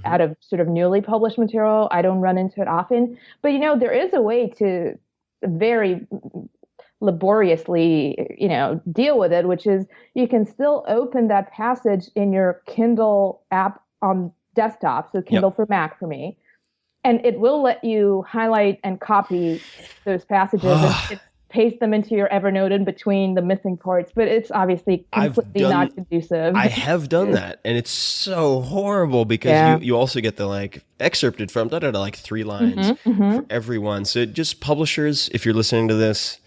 out of sort of newly published material, I don't run into it often. But, there is a way to very laboriously, deal with it, which is you can still open that passage in your Kindle app on desktop, so Kindle for Mac for me, and it will let you highlight and copy those passages and paste them into your Evernote in between the missing parts. But it's obviously completely not conducive. I have done that, and it's so horrible because you also get the like excerpted from like 3 lines for everyone. So just publishers, if you're listening to this,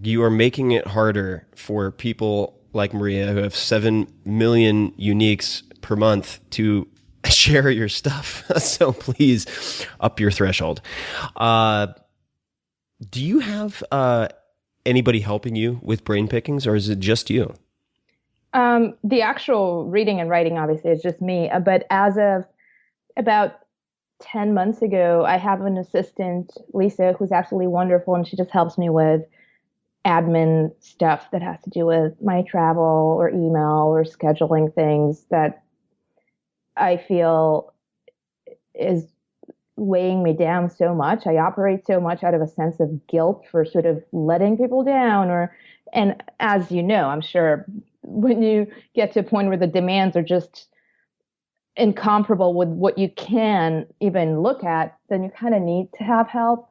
you are making it harder for people like Maria who have 7 million uniques per month to share your stuff. So please up your threshold. Do you have anybody helping you with brain pickings, or is it just you? The actual reading and writing, obviously, is just me. But as of about 10 months ago, I have an assistant, Lisa, who's absolutely wonderful, and she just helps me with admin stuff that has to do with my travel or email or scheduling things that I feel is weighing me down so much. I operate so much out of a sense of guilt for sort of letting people down, and as you know, I'm sure when you get to a point where the demands are just incomparable with what you can even look at, then you kind of need to have help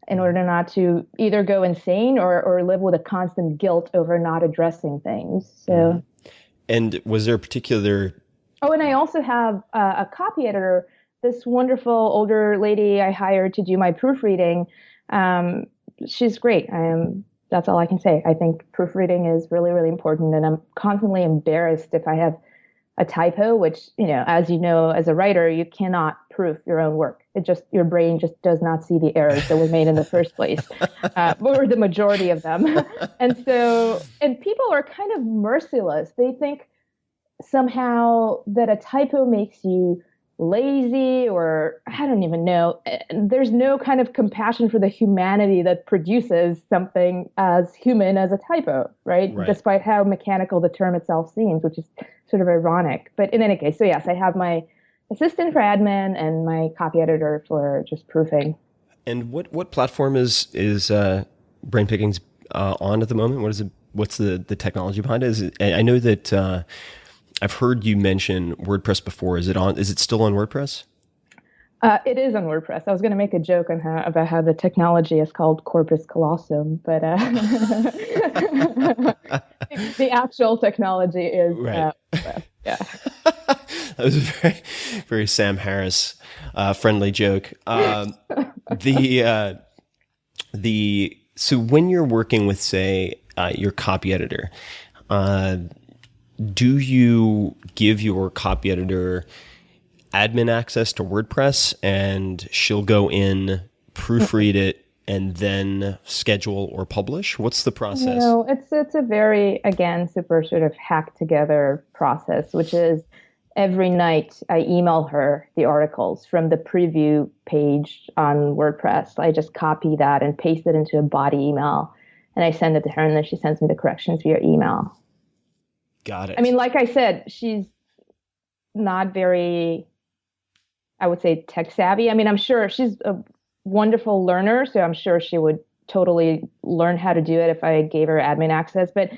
in order not to either go insane or live with a constant guilt over not addressing things. So, and was there a particular... Oh, and I also have a copy editor, this wonderful older lady I hired to do my proofreading. She's great. That's all I can say. I think proofreading is really, really important, and I'm constantly embarrassed if I have a typo, which, as you know, as a writer, you cannot proof your own work. Your brain just does not see the errors that were made in the first place, or the majority of them. And people are kind of merciless. They think somehow that a typo makes you lazy, or I don't even know. There's no kind of compassion for the humanity that produces something as human as a typo, right? Despite how mechanical the term itself seems, which is sort of ironic. But in any case, so yes, I have my assistant for admin and my copy editor for just proofing. And what platform is Brain Pickings on at the moment? What is it? What's the technology behind it? I know that I've heard you mention WordPress before. Is it still on WordPress? It is on WordPress. I was going to make a joke on about how the technology is called corpus callosum, but the actual technology is Right. yeah. That was a very, very Sam Harris friendly joke. So when you're working with, say, your copy editor, do you give your copy editor admin access to WordPress and she'll go in, proofread it, and then schedule or publish? What's the process? No, it's a very, again, super sort of hacked together process, which is every night I email her the articles from the preview page on WordPress. I just copy that and paste it into a body email, and I send it to her, and then she sends me the corrections via email. Got it. I mean, like I said, she's not very, I would say, tech savvy. I mean, I'm sure she's a wonderful learner, so I'm sure she would totally learn how to do it if I gave her admin access. But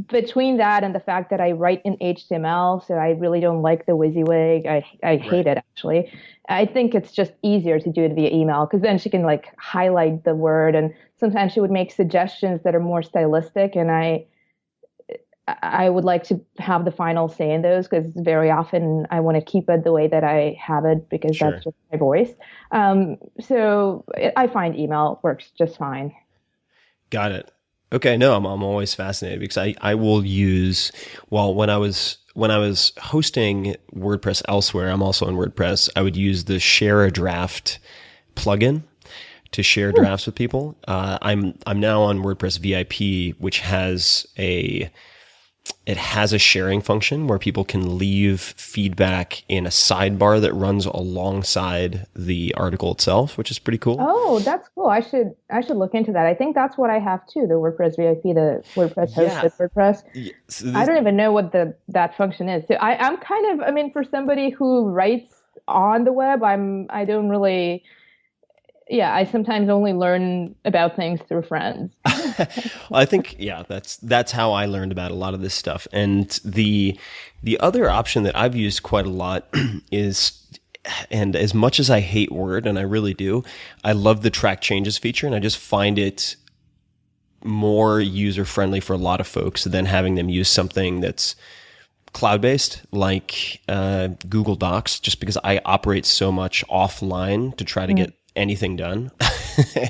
between that and the fact that I write in HTML, so I really don't like the WYSIWYG. I hate it, actually. I think it's just easier to do it via email, because then she can like highlight the word, and sometimes she would make suggestions that are more stylistic, and I would like to have the final say in those, because very often I want to keep it the way that I have it, because Sure. that's just my voice. So I find email works just fine. Got it. Okay, no, I'm always fascinated because I will use, well, when I was hosting WordPress elsewhere, I'm also on WordPress, I would use the share a draft plugin to share drafts with people. I'm now on WordPress VIP, which has a sharing function where people can leave feedback in a sidebar that runs alongside the article itself, which is pretty cool. Oh, that's cool. I should look into that. I think that's what I have too, the WordPress VIP, the WordPress hosted WordPress. Yeah, so I don't even know what that function is. So I'm kind of, I mean, for somebody who writes on the web, I don't really, yeah, I sometimes only learn about things through friends. Well, I think, yeah, that's how I learned about a lot of this stuff. And the other option that I've used quite a lot is, and as much as I hate Word, and I really do, I love the track changes feature, and I just find it more user friendly for a lot of folks than having them use something that's cloud-based like Google Docs, just because I operate so much offline to try to get anything done.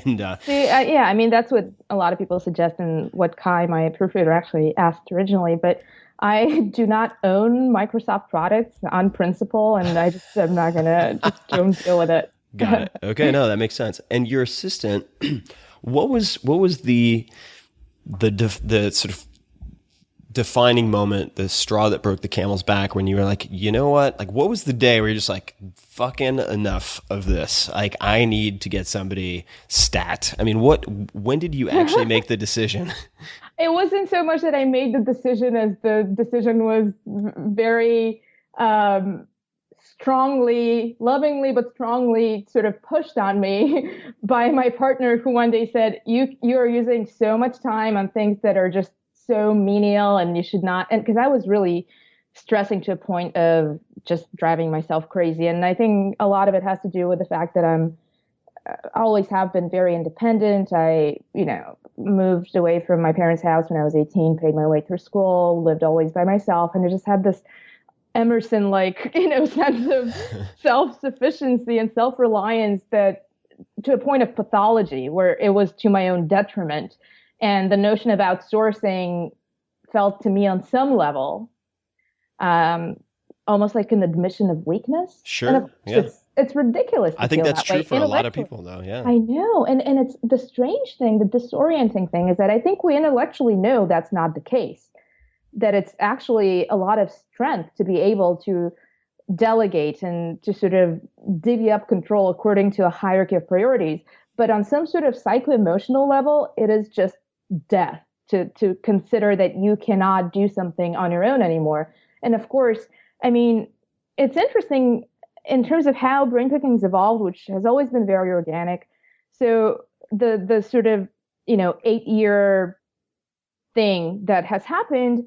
And yeah, I mean, that's what a lot of people suggest, and what Kai, my proofreader, actually asked originally. But I do not own Microsoft products on principle, and I'm not gonna just don't deal with it. Got it. Okay, no, that makes sense. And your assistant, what was the sort of defining moment, the straw that broke the camel's back, when you were like, you know what? Like, what was the day where you're just like, fucking enough of this? Like, I need to get somebody stat. I mean, when did you actually make the decision? It wasn't so much that I made the decision, as the decision was very strongly, lovingly, but strongly sort of pushed on me by my partner, who one day said, you are using so much time on things that are just so menial, and you should not. And because I was really stressing to a point of just driving myself crazy. And I think a lot of it has to do with the fact that I always have been very independent. I, moved away from my parents' house when I was 18, paid my way through school, lived always by myself. And I just had this Emerson-like, sense of self-sufficiency and self-reliance, that to a point of pathology, where it was to my own detriment. And the notion of outsourcing felt to me on some level almost like an admission of weakness. Sure. Yeah. It's ridiculous. I think that's true for a lot of people, though. Yeah. I know. And it's the strange thing, the disorienting thing, is that I think we intellectually know that's not the case, that it's actually a lot of strength to be able to delegate and to sort of divvy up control according to a hierarchy of priorities. But on some sort of psycho-emotional level, it is just death to consider that you cannot do something on your own anymore. And of course, I mean, it's interesting in terms of how brain cooking's evolved, which has always been very organic. So the sort of 8-year thing that has happened,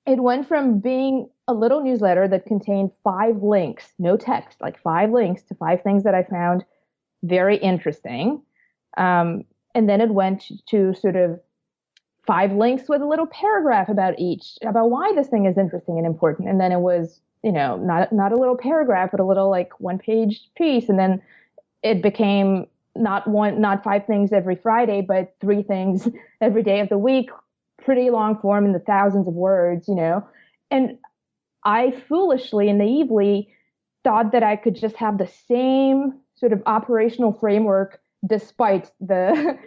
it went from being a little newsletter that contained 5 links, no text, like 5 links to 5 things that I found very interesting. And then it went to sort of 5 links with a little paragraph about each, about why this thing is interesting and important. And then it was, not a little paragraph, but a little like 1-page piece. And then it became not 5 things every Friday, but 3 things every day of the week, pretty long form in the thousands of words, And I foolishly and naively thought that I could just have the same sort of operational framework despite the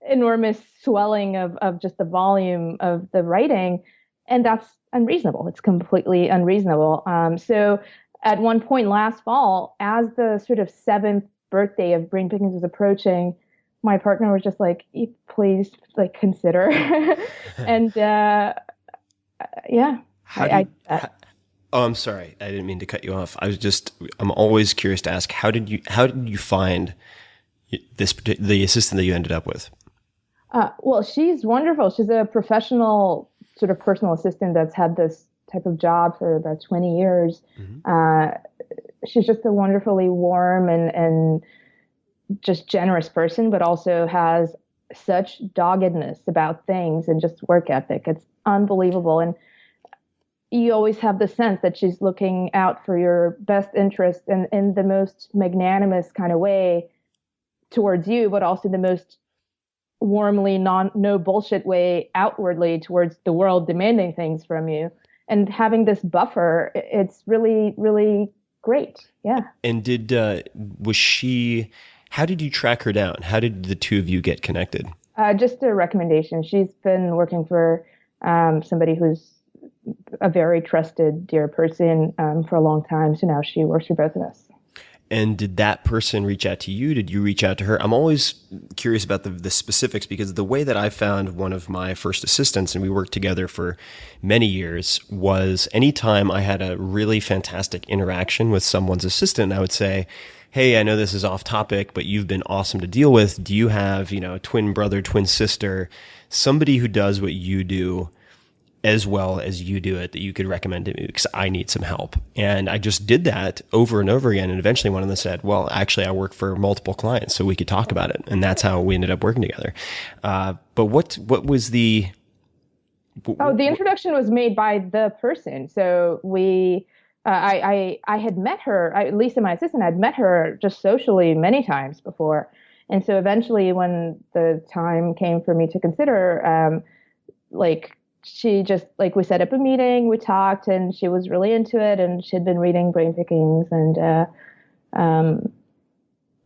enormous swelling of just the volume of the writing. And that's unreasonable. It's completely unreasonable. So at one point last fall, as the sort of 7th birthday of Brain Pickings was approaching, my partner was just like, please, like, consider. And yeah. Oh, I'm sorry. I didn't mean to cut you off. I'm always curious to ask, how did you find the assistant that you ended up with? Well, she's wonderful. She's a professional sort of personal assistant that's had this type of job for about 20 years. Mm-hmm. She's just a wonderfully warm and just generous person, but also has such doggedness about things and just work ethic. It's unbelievable. And you always have the sense that she's looking out for your best interest and in the most magnanimous kind of way towards you, but also the most warmly no bullshit way outwardly towards the world demanding things from you. And having this buffer, it's really, really great. Yeah. And how did you track her down? How did the two of you get connected? Just a recommendation. She's been working for somebody who's a very trusted, dear person for a long time. So now she works for both of us. And did that person reach out to you? Did you reach out to her? I'm always curious about the specifics, because the way that I found one of my first assistants, and we worked together for many years, was anytime I had a really fantastic interaction with someone's assistant, I would say, hey, I know this is off topic, but you've been awesome to deal with. Do you have, a twin brother, twin sister, somebody who does what you do as well as you do it that you could recommend to me, because I need some help? And I just did that over and over again. And eventually one of them said, well, actually I work for multiple clients, so we could talk about it. And that's how we ended up working together. But what was the introduction was made by the person. So I had met her, Lisa, my assistant, I'd met her just socially many times before. And so eventually when the time came for me to consider, she just, we set up a meeting, we talked, and she was really into it, and she'd been reading Brain Pickings, and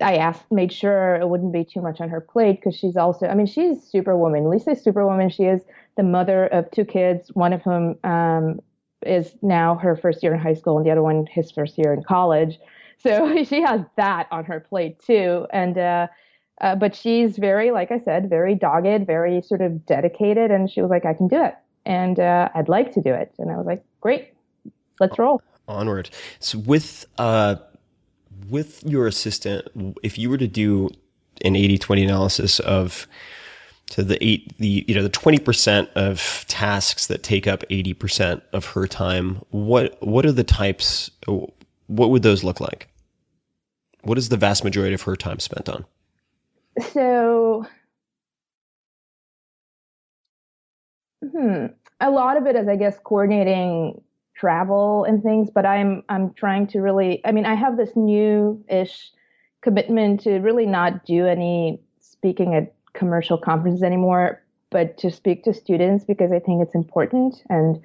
I made sure it wouldn't be too much on her plate, because she's also, she's superwoman. Lisa's superwoman. She is the mother of 2 kids, one of whom is now her first year in high school, and the other one his first year in college. So she has that on her plate too, and but she's very, like I said, very dogged, very sort of dedicated, and she was like, I can do it. And I'd like to do it. And I was like, great, let's roll. Onward. So with your assistant, if you were to do an 80-20 analysis of the 20% of tasks that take up 80% of her time, what are the types? What would those look like? What is the vast majority of her time spent on? So, a lot of it is, I guess, coordinating travel and things, but I'm trying to really, I have this new-ish commitment to really not do any speaking at commercial conferences anymore, but to speak to students, because I think it's important. And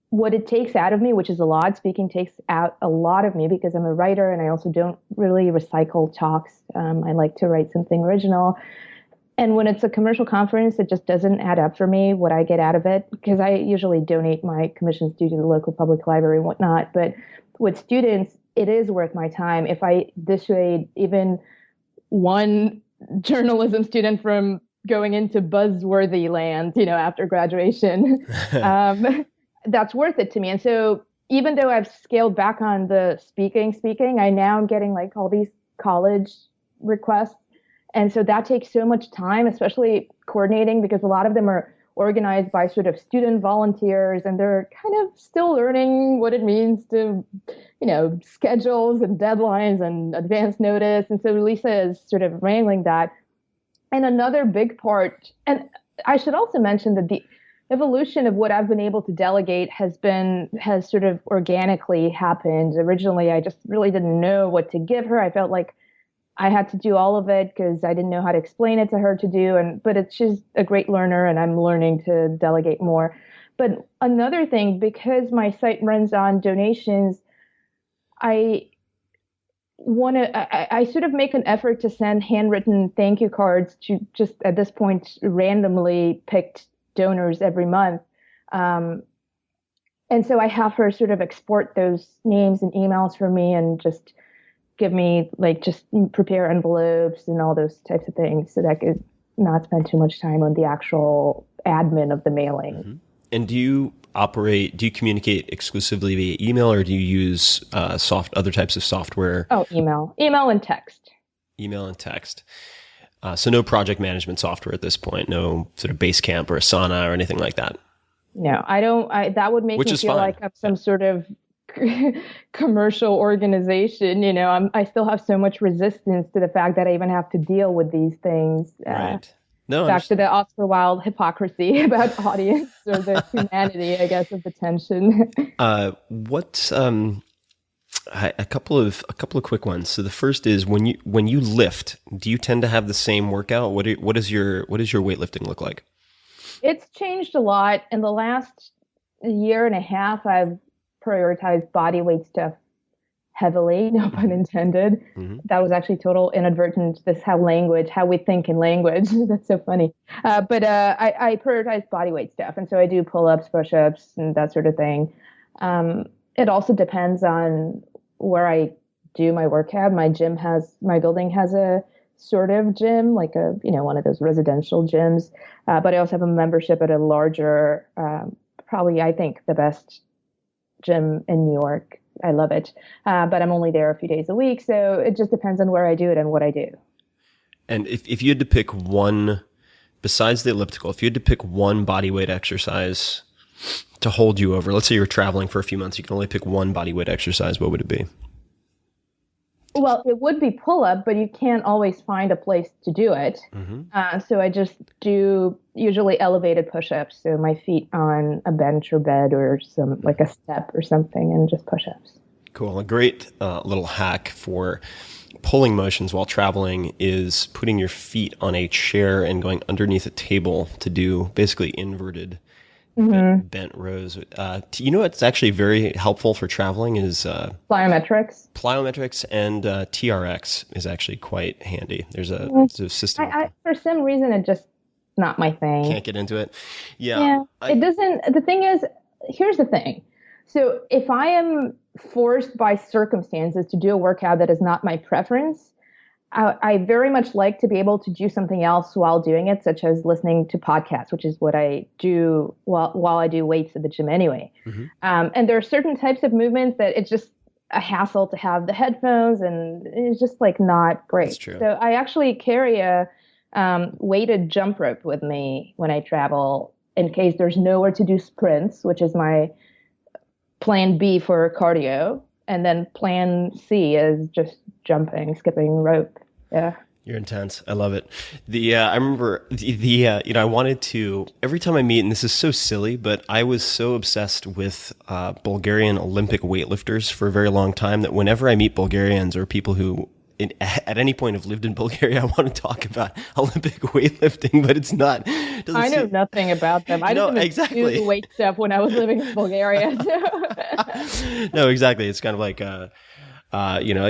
what it takes out of me, which is a lot, speaking takes out a lot of me, because I'm a writer and I also don't really recycle talks. I like to write something original. And when it's a commercial conference, it just doesn't add up for me what I get out of it, because I usually donate my commissions due to the local public library and whatnot. But with students, it is worth my time. If I dissuade even one journalism student from going into buzzworthy land, after graduation, that's worth it to me. And so even though I've scaled back on the speaking, I now am getting like all these college requests. And so that takes so much time, especially coordinating, because a lot of them are organized by sort of student volunteers, and they're kind of still learning what it means to, schedules and deadlines and advance notice. And so Lisa is sort of wrangling that. And another big part, and I should also mention that the evolution of what I've been able to delegate has sort of organically happened. Originally, I just really didn't know what to give her. I felt like I had to do all of it because I didn't know how to explain it to her to do. But she's a great learner, and I'm learning to delegate more. But another thing, because my site runs on donations, I sort of make an effort to send handwritten thank you cards to just at this point randomly picked donors every month. And so I have her sort of export those names and emails for me and just give me just prepare envelopes and all those types of things so that I could not spend too much time on the actual admin of the mailing. Mm-hmm. And do you communicate exclusively via email, or do you use other types of software? Oh, email and text. Email and text. So no project management software at this point, no sort of Basecamp or Asana or anything like that. No, I don't. That would make me feel like I'm some sort of commercial organization. I still have so much resistance to the fact that I even have to deal with these things. Right. No, back to the Oscar Wilde hypocrisy about audience or the humanity, I guess, of the tension. A couple of quick ones. So the first is when you lift, do you tend to have the same workout? What does your weightlifting look like? It's changed a lot in the last year and a half. I've prioritized body weight stuff heavily, no pun intended. Mm-hmm. That was actually total inadvertent. This how we think in language. That's so funny. But I prioritize body weight stuff. And so I do pull-ups, push-ups, and that sort of thing. It also depends on where I do my workout. My building has a sort of gym, like one of those residential gyms. But I also have a membership at a larger, probably I think the best gym in New York. I love it. But I'm only there a few days a week. So it just depends on where I do it and what I do. And if you had to pick one, besides the elliptical, if you had to pick one body weight exercise to hold you over, let's say you're traveling for a few months, you can only pick one body weight exercise, what would it be? Well, it would be pull-up, but you can't always find a place to do it. Mm-hmm. So I just do usually elevated push-ups. So my feet on a bench or bed or like a step or something, and just push-ups. Cool. A great little hack for pulling motions while traveling is putting your feet on a chair and going underneath a table to do basically inverted bent rows. What's actually very helpful for traveling is plyometrics. Plyometrics and TRX is actually quite handy. There's a system. For some reason, it's just not my thing. Can't get into it. Yeah. It doesn't. The thing is, here's the thing. So if I am forced by circumstances to do a workout that is not my preference, I very much like to be able to do something else while doing it, such as listening to podcasts, which is what I do while I do weights at the gym anyway. Mm-hmm. And there are certain types of movements that it's just a hassle to have the headphones, and it's just not great. That's true. So I actually carry a weighted jump rope with me when I travel in case there's nowhere to do sprints, which is my plan B for cardio. And then plan C is just skipping rope. Yeah. You're intense. I love it. I remember I wanted to, every time I meet, and this is so silly, but I was so obsessed with Bulgarian Olympic weightlifters for a very long time that whenever I meet Bulgarians or people who at any point have lived in Bulgaria, I want to talk about Olympic weightlifting, but it's not. I know nothing about them. I didn't even do the weight stuff when I was living in Bulgaria. No, exactly. It's kind of like,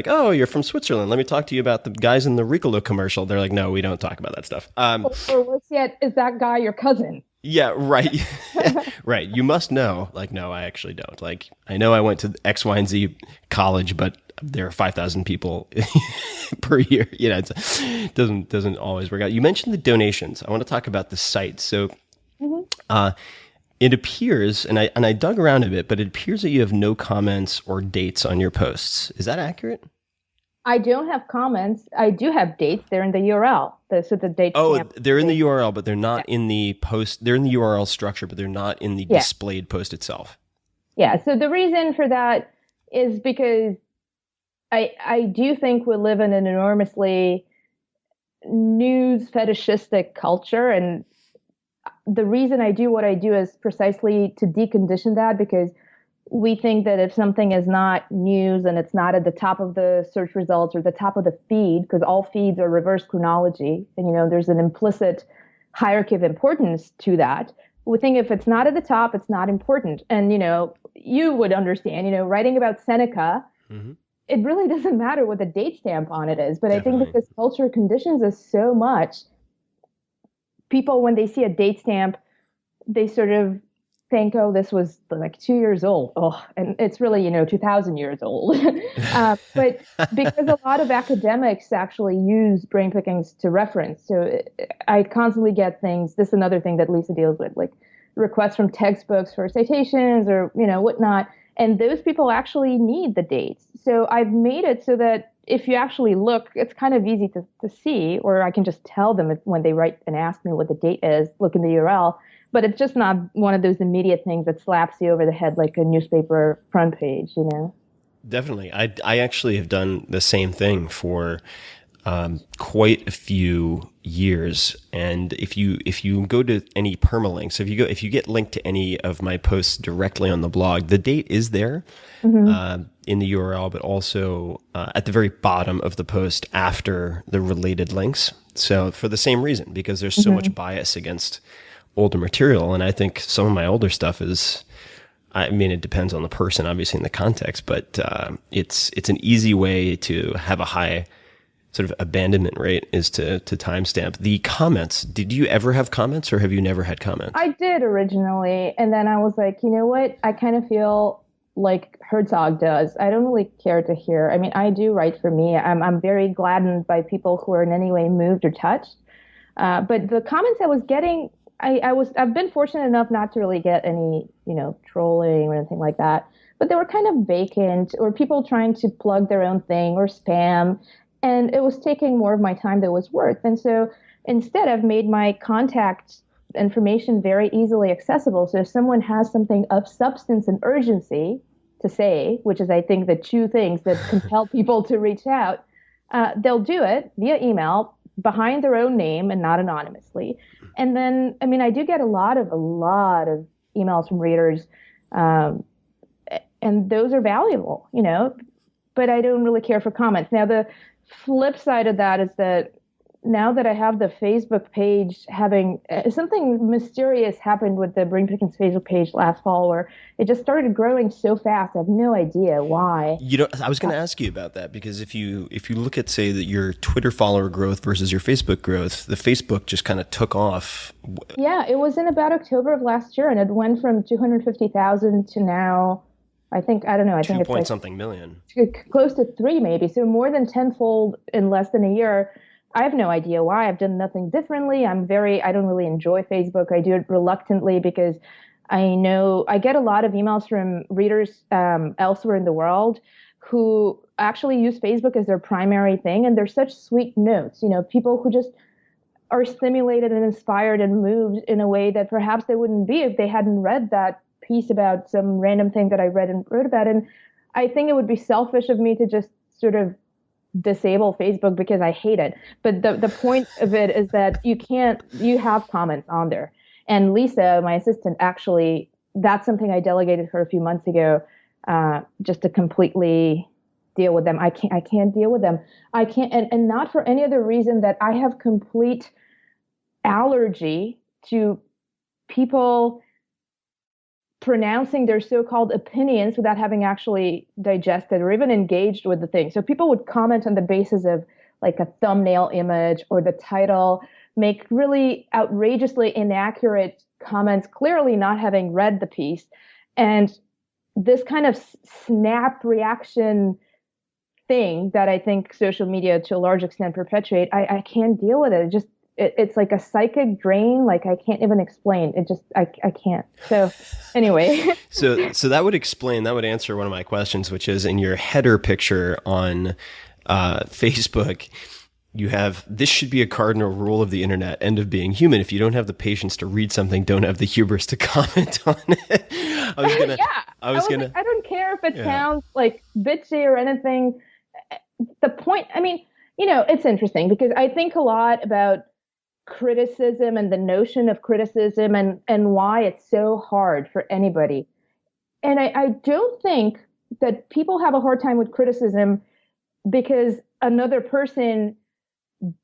oh, you're from Switzerland. Let me talk to you about the guys in the Ricola commercial. They're like, no, we don't talk about that stuff. Or worse yet, is that guy your cousin? Yeah, right. Right. You must know. No, I actually don't. I know I went to X, Y, and Z college, but there are 5,000 people per year. It doesn't always work out. You mentioned the donations. I want to talk about the site. So it appears, and I dug around a bit, but it appears that you have no comments or dates on your posts. Is that accurate? I don't have comments. I do have dates. They're in the URL. So the date. Oh, they're in the URL, but they're not in the post. They're in the URL structure, but they're not in the displayed post itself. Yeah. So the reason for that is because I do think we live in an enormously news fetishistic culture, and the reason I do what I do is precisely to decondition that, because we think that if something is not news and it's not at the top of the search results or the top of the feed, because all feeds are reverse chronology, and there's an implicit hierarchy of importance to that. We think if it's not at the top, it's not important. And you would understand, writing about Seneca, it really doesn't matter what the date stamp on it is. But Definitely. I think because culture conditions us so much, people, when they see a date stamp, they sort of think, oh, this was like 2 years old. Oh, and it's really, 2,000 years old. But because a lot of academics actually use brain pickings to reference. So I constantly get things. This is another thing that Lisa deals with, like requests from textbooks for citations or, whatnot. And those people actually need the dates. So I've made it so that if you actually look, it's kind of easy to see, or I can just tell them when they write and ask me what the date is, look in the URL. But it's just not one of those immediate things that slaps you over the head like a newspaper front page, Definitely. I actually have done the same thing for quite a few years. And if you go to any permalinks, if you get linked to any of my posts directly on the blog, the date is there in the URL, but also at the very bottom of the post after the related links. So for the same reason, because there's so much bias against older material. And I think some of my older stuff is, it depends on the person, obviously, in the context, but it's an easy way to have a high sort of abandonment rate is to timestamp. The comments, did you ever have comments, or have you never had comments? I did originally. And then I was like, you know what? I kind of feel like Herzog does. I don't really care to hear. I do write for me. I'm very gladdened by people who are in any way moved or touched. But the comments I was getting, I've been fortunate enough not to really get any, trolling or anything like that. But they were kind of vacant, or people trying to plug their own thing, or spam. And it was taking more of my time than it was worth. And so instead, I've made my contact information very easily accessible. So if someone has something of substance and urgency to say, which is, I think, the two things that compel people to reach out, they'll do it via email behind their own name and not anonymously. And then, I do get a lot of emails from readers, and those are valuable, but I don't really care for comments. Now, the flip side of that is that now that I have the Facebook page, having something mysterious happened with the Brain Pickings Facebook page last fall, where it just started growing so fast. I have no idea why. I was going to ask you about that, because if you look at, say, that your Twitter follower growth versus your Facebook growth, the Facebook just kind of took off. Yeah, it was in about October of last year, and it went from 250,000 to now, I think it's 2 like point something million. Close to 3 maybe. So more than tenfold in less than a year. I have no idea why. I've done nothing differently. I don't really enjoy Facebook. I do it reluctantly because I know I get a lot of emails from readers elsewhere in the world who actually use Facebook as their primary thing. And they're such sweet notes, people who just are stimulated and inspired and moved in a way that perhaps they wouldn't be if they hadn't read that piece about some random thing that I read and wrote about. And I think it would be selfish of me to just sort of disable Facebook because I hate it. But the point of it is that you have comments on there. And Lisa, my assistant, actually, that's something I delegated her a few months ago, just to completely deal with them. I can't deal with them. I can't, and not for any other reason that I have complete allergy to people pronouncing their so-called opinions without having actually digested or even engaged with the thing. So people would comment on the basis of like a thumbnail image or the title, make really outrageously inaccurate comments, clearly not having read the piece. And this kind of snap reaction thing that I think social media to a large extent perpetuate, I can't deal with it. It's like a psychic drain. Like I can't even explain. I can't. So anyway. So that would answer one of my questions, which is in your header picture on Facebook, you have, this should be a cardinal rule of the internet, end of being human. If you don't have the patience to read something, don't have the hubris to comment on it. I don't care if it sounds like bitchy or anything. The point, I mean, it's interesting because I think a lot about criticism and the notion of criticism and why it's so hard for anybody. And I don't think that people have a hard time with criticism because another person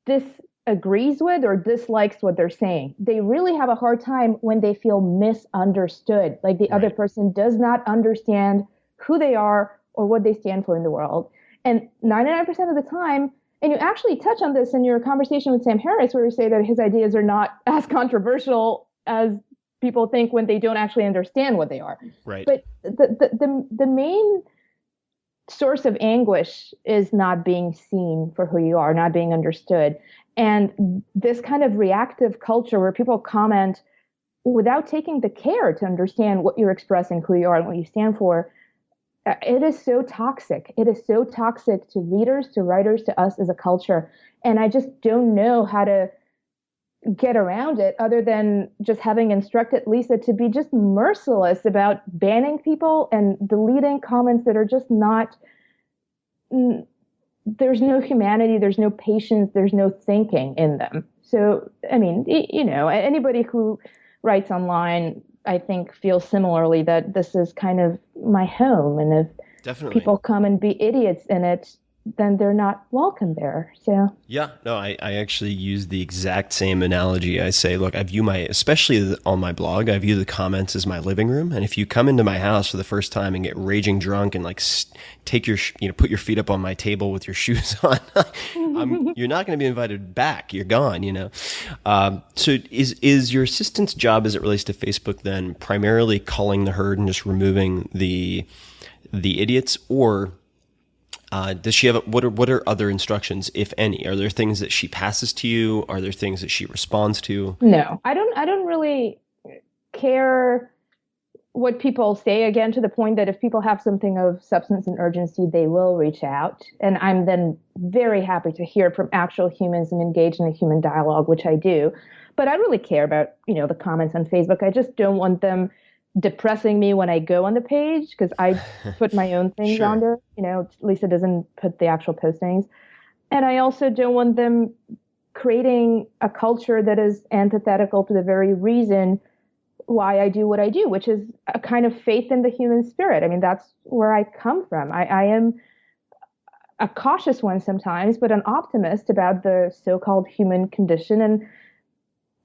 disagrees with or dislikes what they're saying. They really have a hard time when they feel misunderstood, like the other person does not understand who they are or what they stand for in the world. And 99% of the time, and you actually touch on this in your conversation with Sam Harris, where you say that his ideas are not as controversial as people think when they don't actually understand what they are. Right. But the main source of anguish is not being seen for who you are, not being understood. And this kind of reactive culture where people comment without taking the care to understand what you're expressing, who you are, and what you stand for, it is so toxic. It is so toxic to readers, to writers, to us as a culture. And I just don't know how to get around it other than just having instructed Lisa to be just merciless about banning people and deleting comments that are just not, there's no humanity, there's no patience, there's no thinking in them. So, I mean, anybody who writes online, I think, feels similarly that this is kind of my home. And if Definitely. people come and be idiots in it, then they're not welcome there. So yeah, no, I actually use the exact same analogy. I say, look, I view especially on my blog, I view the comments as my living room. And if you come into my house for the first time and get raging drunk and like take put your feet up on my table with your shoes on, you're not going to be invited back. You're gone, So is your assistant's job as it relates to Facebook then primarily culling the herd and just removing the idiots, or does she have what are other instructions, if any? Are there things that she passes to you? Are there things that she responds to? No, I don't really care what people say, again, to the point that if people have something of substance and urgency, they will reach out. And I'm then very happy to hear from actual humans and engage in a human dialogue, which I do. But I really care about, the comments on Facebook. I just don't want them depressing me when I go on the page because I put my own things Sure. on there. Lisa doesn't put the actual postings. And I also don't want them creating a culture that is antithetical to the very reason why I do what I do, which is a kind of faith in the human spirit. I mean, that's where I come from. I am a cautious one sometimes, but an optimist about the so-called human condition. And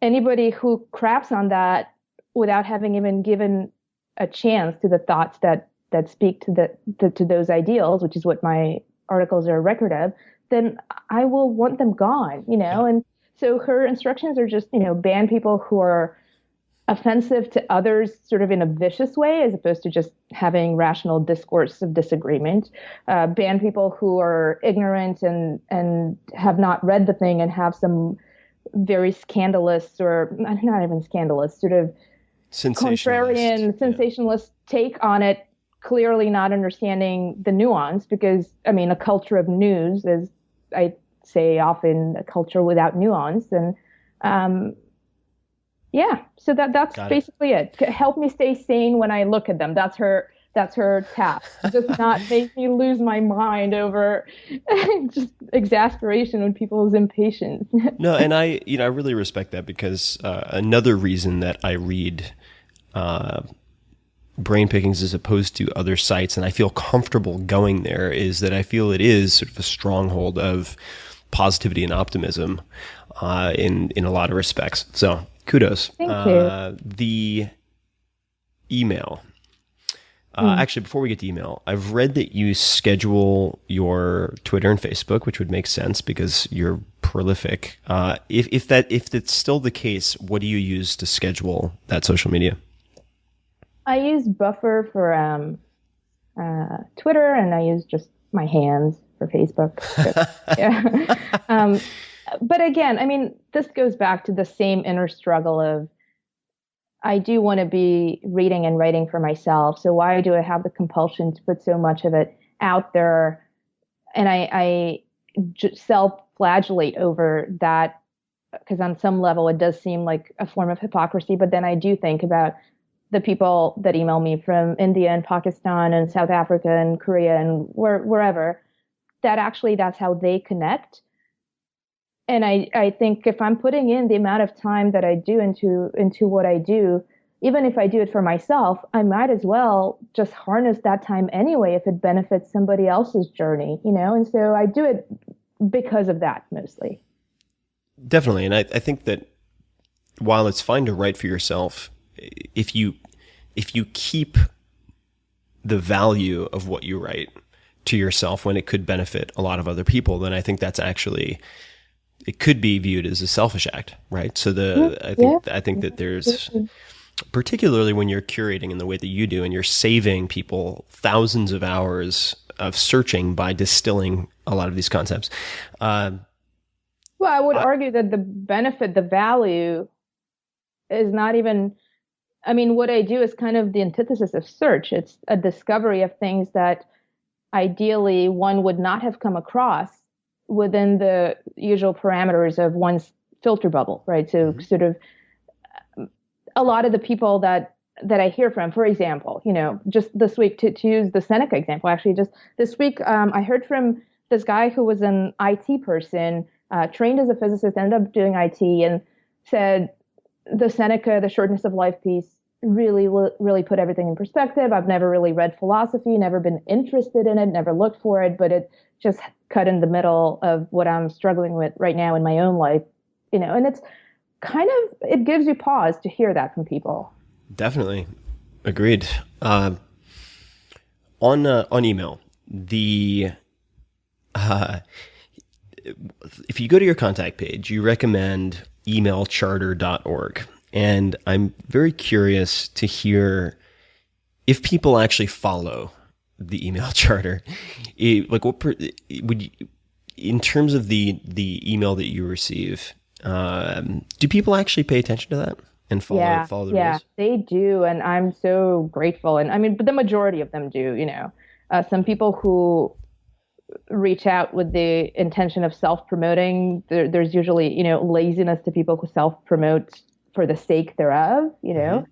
anybody who craps on that without having even given a chance to the thoughts that speak to those ideals, which is what my articles are a record of, then I will want them gone, And so her instructions are just, ban people who are offensive to others sort of in a vicious way, as opposed to just having rational discourse of disagreement. Ban people who are ignorant and have not read the thing and have some very scandalous, or not even scandalous, sort of contrarian, sensationalist take on it, clearly not understanding the nuance, because, a culture of news is, I say often, a culture without nuance. And so that's basically it. Help me stay sane when I look at them. That's her task. Just not make me lose my mind over just exasperation with people's impatience. No, and I really respect that, because another reason that I read Brain Pickings as opposed to other sites, and I feel comfortable going there, is that I feel it is sort of a stronghold of positivity and optimism in a lot of respects. So kudos. Thank you. The email. Actually, before we get to email, I've read that you schedule your Twitter and Facebook, which would make sense because you're prolific. If that's still the case, what do you use to schedule that social media? I use Buffer for Twitter, and I use just my hands for Facebook. But again, this goes back to the same inner struggle of, I do want to be reading and writing for myself. So why do I have the compulsion to put so much of it out there? And I self-flagellate over that, because on some level it does seem like a form of hypocrisy. But then I do think about the people that email me from India and Pakistan and South Africa and Korea and wherever, that actually that's how they connect. And I think if I'm putting in the amount of time that I do into what I do, even if I do it for myself, I might as well just harness that time anyway if it benefits somebody else's journey, And so I do it because of that mostly. Definitely. And I think that while it's fine to write for yourself, if you keep the value of what you write to yourself when it could benefit a lot of other people, then I think that's actually, it could be viewed as a selfish act, right? So I think that there's, particularly when you're curating in the way that you do and you're saving people thousands of hours of searching by distilling a lot of these concepts. Well, I would argue that the benefit, the value is not even, what I do is kind of the antithesis of search. It's a discovery of things that ideally one would not have come across within the usual parameters of one's filter bubble, right? So sort of a lot of the people that I hear from, for example, just this week, to use the Seneca example, actually just this week, I heard from this guy who was an IT person, trained as a physicist, ended up doing IT, and said the Seneca, the shortness of life piece, really put everything in perspective. I've never really read philosophy, never been interested in it, never looked for it, but it just cut in the middle of what I'm struggling with right now in my own life, and it's kind of, it gives you pause to hear that from people. Definitely. Agreed. On email, if you go to your contact page, you recommend emailcharter.org. And I'm very curious to hear if people actually follow the email charter. Like, what would you, in terms of the email that you receive, do people actually pay attention to that and follow the rules? Yeah, they do, and I'm so grateful. And but the majority of them do. Some people who reach out with the intention of self-promoting, there's usually laziness to people who self-promote for the sake thereof. So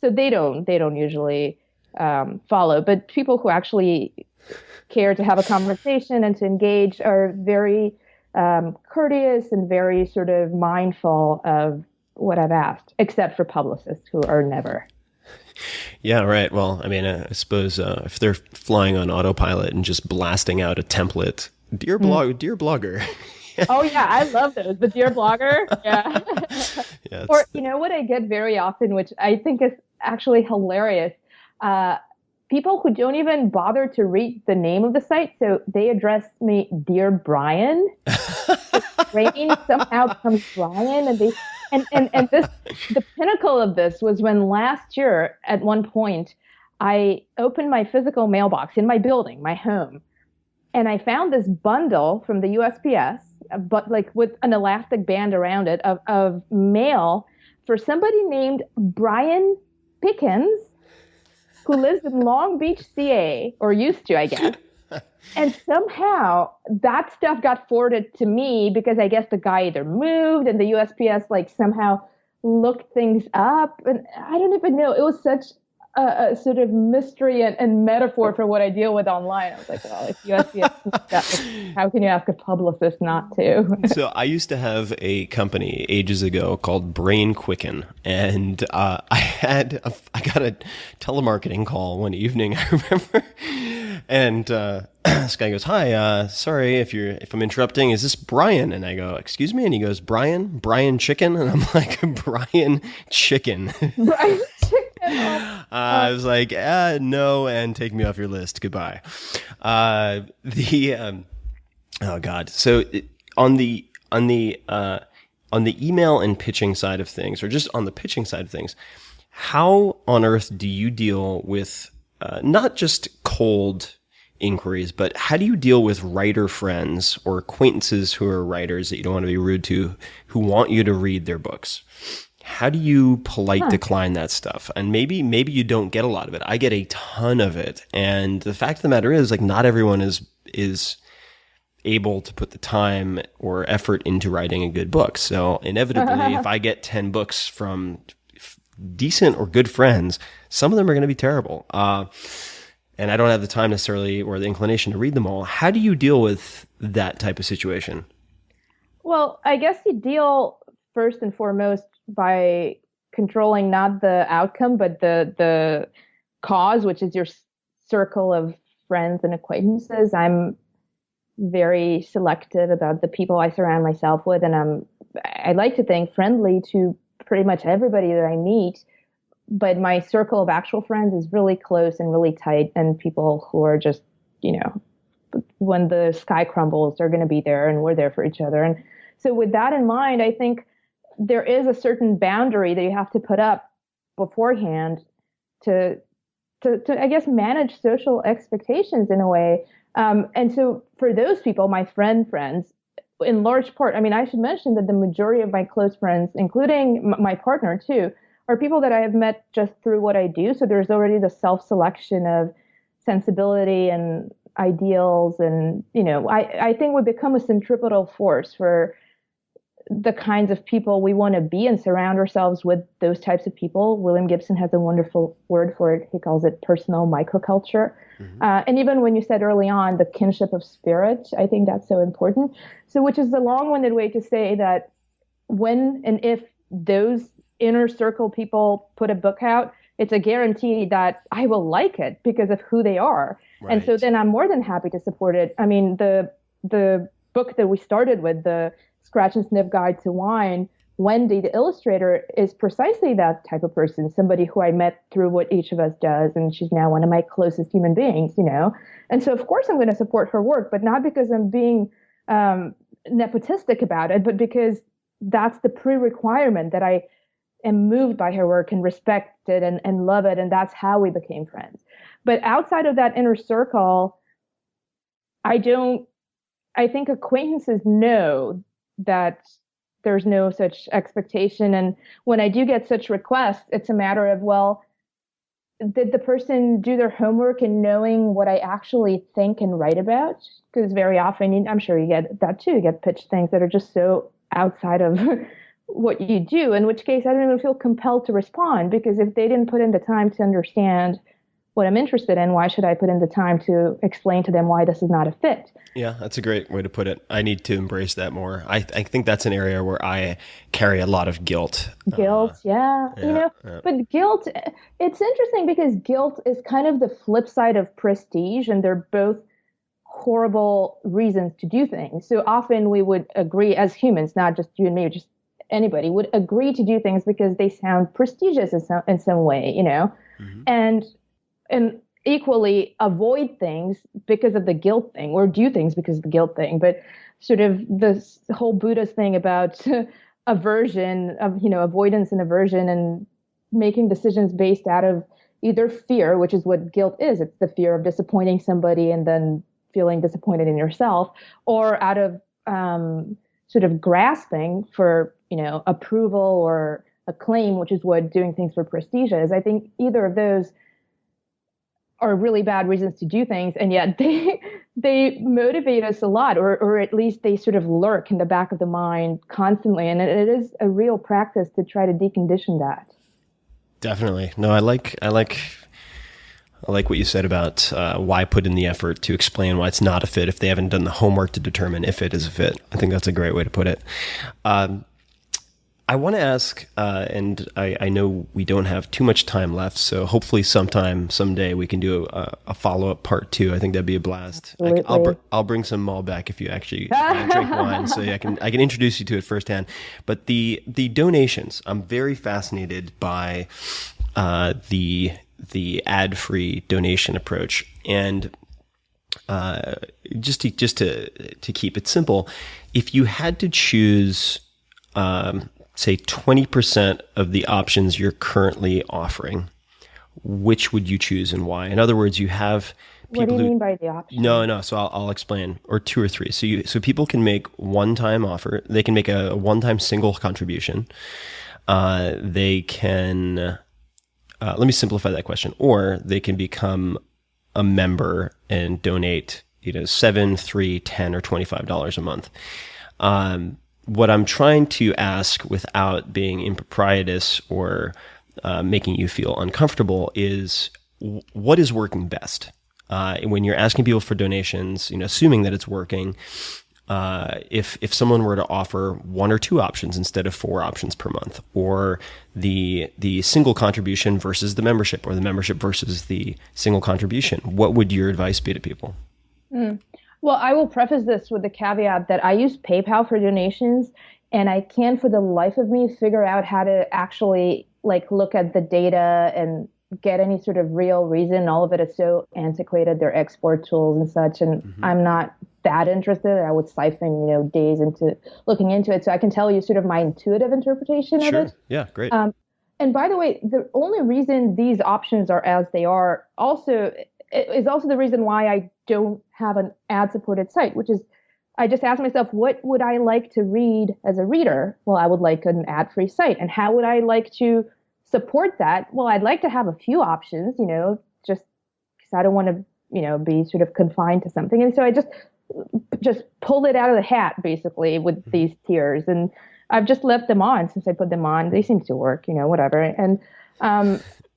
they don't usually follow. But people who actually care to have a conversation and to engage are very courteous and very sort of mindful of what I've asked, except for publicists who are never. Yeah, right. Well, I suppose if they're flying on autopilot and just blasting out a template, dear blogger. Oh yeah, I love those. The dear blogger. Yeah. Yeah, or what I get very often, which I think is actually hilarious. People who don't even bother to read the name of the site, so they address me, Dear Brian. Rain somehow becomes Brian, and this, the pinnacle of this was when last year, at one point, I opened my physical mailbox in my building, my home, and I found this bundle from the USPS, but like with an elastic band around it, of mail for somebody named Brian Pickens, who lives in Long Beach, CA, or used to, I guess. And somehow that stuff got forwarded to me because I guess the guy either moved and the USPS somehow looked things up. And I don't even know. It was such a sort of mystery and metaphor for what I deal with online. I was like, well, if USPS, how can you ask a publicist not to? So I used to have a company ages ago called Brain Quicken, and I got a telemarketing call one evening, I remember, and this guy goes, "Hi, sorry if I'm interrupting. Is this Brian?" And I go, "Excuse me?" And he goes, Brian Chicken," and I'm like, "Brian Chicken." Brian Chicken. I was like, no, and take me off your list. Goodbye. Oh God. So on the email and pitching side of things, or just on the pitching side of things, how on earth do you deal with not just cold inquiries, but how do you deal with writer friends or acquaintances who are writers that you don't want to be rude to, who want you to read their books? How do you polite decline that stuff? And maybe you don't get a lot of it. I get a ton of it. And the fact of the matter is, not everyone is able to put the time or effort into writing a good book. So inevitably, if I get 10 books from decent or good friends, some of them are going to be terrible. And I don't have the time necessarily or the inclination to read them all. How do you deal with that type of situation? Well, I guess you deal first and foremost by controlling not the outcome, but the cause, which is your circle of friends and acquaintances. I'm very selective about the people I surround myself with, and I like to think friendly to pretty much everybody that I meet. But my circle of actual friends is really close and really tight, and people who are just, when the sky crumbles, they're going to be there, and we're there for each other. And so with that in mind, I think there is a certain boundary that you have to put up beforehand to I guess, manage social expectations in a way. And so for those people, my friends, in large part, I mean, I should mention that the majority of my close friends, including my partner too, are people that I have met just through what I do. So there's already the self-selection of sensibility and ideals. And, I think we become a centripetal force for the kinds of people we want to be and surround ourselves with those types of people. William Gibson has a wonderful word for it. He calls it personal microculture. Mm-hmm. And even when you said early on the kinship of spirit, I think that's so important. So which is a long-winded way to say that when and if those inner circle people put a book out, it's a guarantee that I will like it because of who they are. Right. And so then I'm more than happy to support it. I mean, the book that we started with, the Scratch and Sniff Guide to Wine, Wendy, the illustrator, is precisely that type of person, somebody who I met through what each of us does, and she's now one of my closest human beings, And so, of course, I'm going to support her work, but not because I'm being nepotistic about it, but because that's the pre-requirement that I am moved by her work and respect it and love it, and that's how we became friends. But outside of that inner circle, I think acquaintances know that there's no such expectation. And when I do get such requests, it's a matter of, well, did the person do their homework in knowing what I actually think and write about? Because very often, I'm sure you get that too, you get pitched things that are just so outside of what you do, in which case I don't even feel compelled to respond, because if they didn't put in the time to understand what I'm interested in, why should I put in the time to explain to them why this is not a fit? Yeah, that's a great way to put it. I need to embrace that more. I think that's an area where I carry a lot of guilt. Yeah. But guilt, it's interesting because guilt is kind of the flip side of prestige, and they're both horrible reasons to do things. So often we would agree as humans, not just you and me, just anybody would agree to do things because they sound prestigious in some way, Mm-hmm. And equally avoid things because of the guilt thing, or do things because of the guilt thing. But sort of this whole Buddhist thing about aversion of, avoidance and aversion, and making decisions based out of either fear, which is what guilt is. It's the fear of disappointing somebody and then feeling disappointed in yourself, or out of sort of grasping for, approval or acclaim, which is what doing things for prestige is. I think either of those are really bad reasons to do things, and yet they motivate us a lot, or at least they sort of lurk in the back of the mind constantly, and it is a real practice to try to decondition that. Definitely. No, I like what you said about why put in the effort to explain why it's not a fit if they haven't done the homework to determine if it is a fit. I think that's a great way to put it. I want to ask, and I know we don't have too much time left, so hopefully someday, we can do a follow-up part 2. I think that'd be a blast. I'll bring some Malbec if you actually drink wine, so I can introduce you to it firsthand. But the donations, I'm very fascinated by the ad-free donation approach, and just to keep it simple, if you had to choose, say 20% of the options you're currently offering, which would you choose and why? In other words, you have people. What do you mean by the option? No. So I'll explain, or 2 or 3. So people can make one-time offer. They can make a one-time single contribution. They can. Let me simplify that question. Or they can become a member and donate $7, $3, $10, or $25 a month. What I'm trying to ask without being improprietous or making you feel uncomfortable is what is working best? When you're asking people for donations, assuming that it's working, if someone were to offer 1 or 2 options instead of 4 options per month, or the single contribution versus the membership, or the membership versus the single contribution, what would your advice be to people? Well, I will preface this with the caveat that I use PayPal for donations, and I can't for the life of me figure out how to actually look at the data and get any sort of real reason. All of it is so antiquated, their export tools and such, and I'm not that interested. I would siphon, days into looking into it. So I can tell you sort of my intuitive interpretation of it. Yeah, great. And by the way, the only reason these options are as they are is also the reason why I don't have an ad-supported site, which is I just asked myself, what would I like to read as a reader? Well, I would like an ad-free site. And how would I like to support that? Well, I'd like to have a few options, just because I don't want to, be sort of confined to something. And so I just pulled it out of the hat, basically, with these tiers. And I've just left them on since I put them on. They seem to work, whatever. And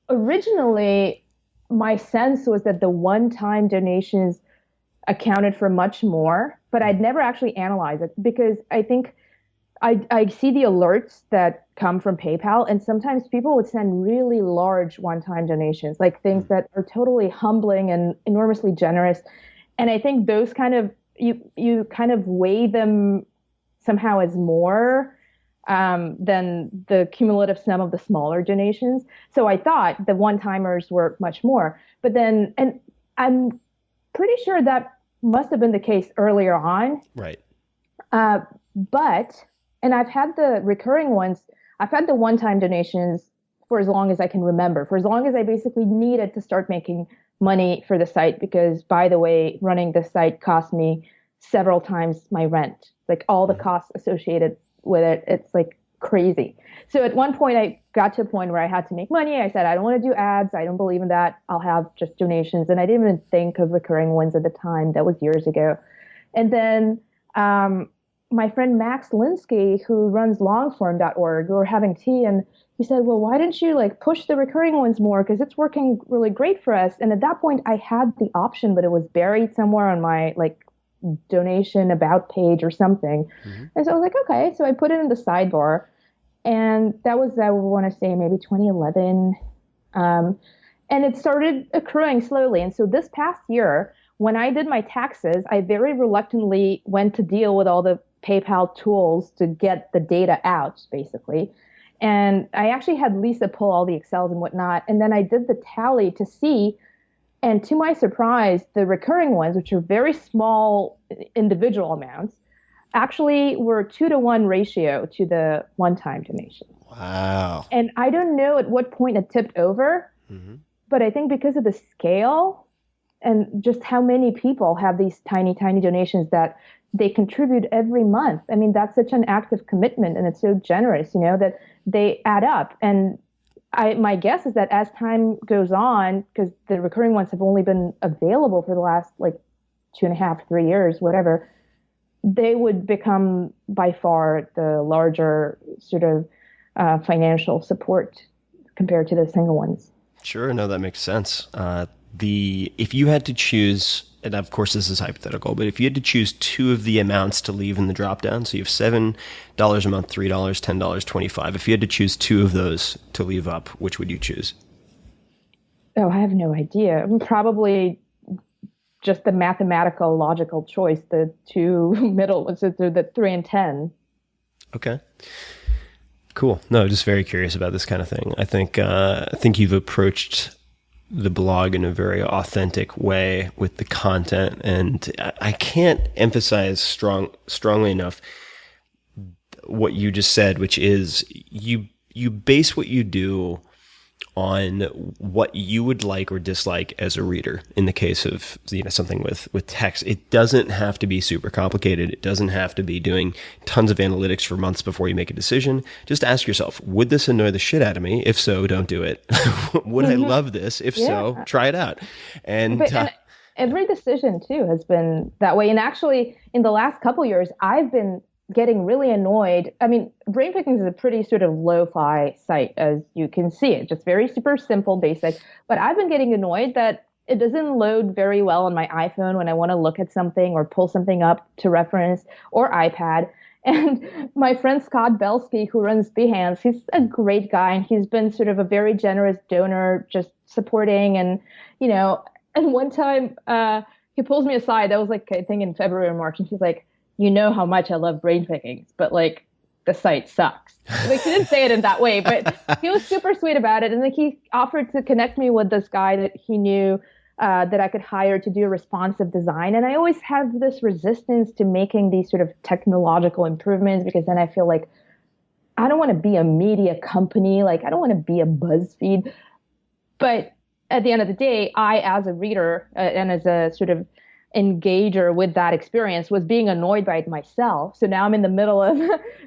originally, my sense was that the one-time donations accounted for much more, but I'd never actually analyzed it because I think I see the alerts that come from PayPal, and sometimes people would send really large one-time donations, like things that are totally humbling and enormously generous. And I think those kind of, you kind of weigh them somehow as more than the cumulative sum of the smaller donations. So I thought the one-timers were much more. But then, and I'm pretty sure that must have been the case earlier on. Right. And I've had the recurring ones, I've had the one-time donations for as long as I can remember, for as long as I basically needed to start making money for the site, because, by the way, running the site cost me several times my rent, like all the costs associated with it. It's like crazy. So at one point, I got to a point where I had to make money. I said, I don't want to do ads. I don't believe in that. I'll have just donations. And I didn't even think of recurring ones at the time. That was years ago. And then my friend Max Linsky, who runs longform.org, we were having tea, and he said, well, why didn't you push the recurring ones more? Because it's working really great for us. And at that point, I had the option, but it was buried somewhere on my donation about page or something. And so I was like, okay. So I put it in the sidebar. And that was, I want to say, maybe 2011. And it started accruing slowly. And so this past year, when I did my taxes, I very reluctantly went to deal with all the PayPal tools to get the data out, basically. And I actually had Lisa pull all the Excels and whatnot. And then I did the tally to see. And to my surprise, the recurring ones, which are very small individual amounts, actually were 2-to-1 ratio to the one-time donation. Wow. And I don't know at what point it tipped over, but I think because of the scale and just how many people have these tiny, tiny donations that they contribute every month. I mean, that's such an active commitment, and it's so generous, that they add up. And my guess is that as time goes on, because the recurring ones have only been available for the last 2.5, 3 years, whatever, they would become by far the larger sort of financial support compared to the single ones. Sure, no, that makes sense. If you had to choose, and of course this is hypothetical, but if you had to choose 2 of the amounts to leave in the drop down, so you have $7 a month, $3, $10, $25. If you had to choose 2 of those to leave up, which would you choose? Oh, I have no idea. Probably just the mathematical, logical choice, the 2 middle ones, the 3 and 10. Okay. Cool. No, just very curious about this kind of thing. I think you've approached the blog in a very authentic way with the content, and I can't emphasize strongly enough what you just said, which is you base what you do on what you would like or dislike as a reader. In the case of something with text, it doesn't have to be super complicated. It doesn't have to be doing tons of analytics for months before you make a decision. Just ask yourself, would this annoy the shit out of me? If so, don't do it. Would I love this? If so, try it out. And every decision too has been that way. And actually, in the last couple years, I've been getting really annoyed. I mean, Brain Pickings is a pretty sort of lo-fi site, as you can see it, just very super simple, basic. But I've been getting annoyed that it doesn't load very well on my iPhone when I want to look at something or pull something up to reference, or iPad. And my friend Scott Belsky, who runs Behance, he's a great guy, and he's been sort of a very generous donor, just supporting. And, and one time he pulls me aside. That was like, I think in February or March. And he's like, you know how much I love Brain Pickings, but like the site sucks. Like, he didn't say it in that way, but he was super sweet about it. And like, he offered to connect me with this guy that he knew that I could hire to do responsive design. And I always have this resistance to making these sort of technological improvements, because then I feel like I don't want to be a media company. Like, I don't want to be a BuzzFeed. But at the end of the day, I, as a reader and as a sort of engager with that experience, was being annoyed by it myself. So now I'm in the middle of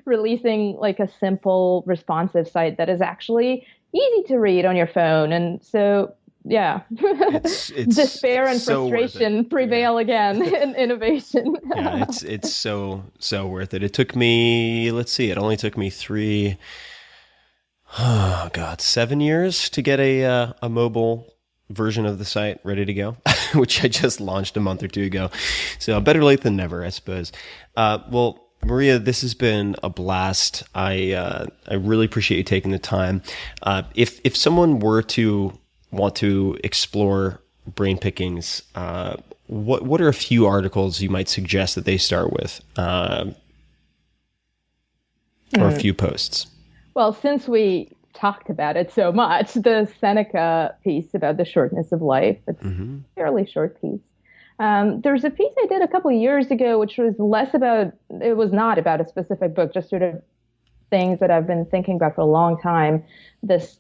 releasing like a simple responsive site that is actually easy to read on your phone. And so, yeah, it's despair and so frustration prevail again in innovation. Yeah, it's so worth it. It took me, let's see, it only took me 7 years to get a mobile version of the site ready to go, which I just launched a month or two ago. So better late than never, I suppose. Well, Maria, this has been a blast. I really appreciate you taking the time. If someone were to want to explore Brain Pickings, what are a few articles you might suggest that they start with, or a few posts? Well, since we talked about it so much, the Seneca piece about the shortness of life, it's a fairly short piece. There's a piece I did a couple of years ago, which was it was not about a specific book, just sort of things that I've been thinking about for a long time, this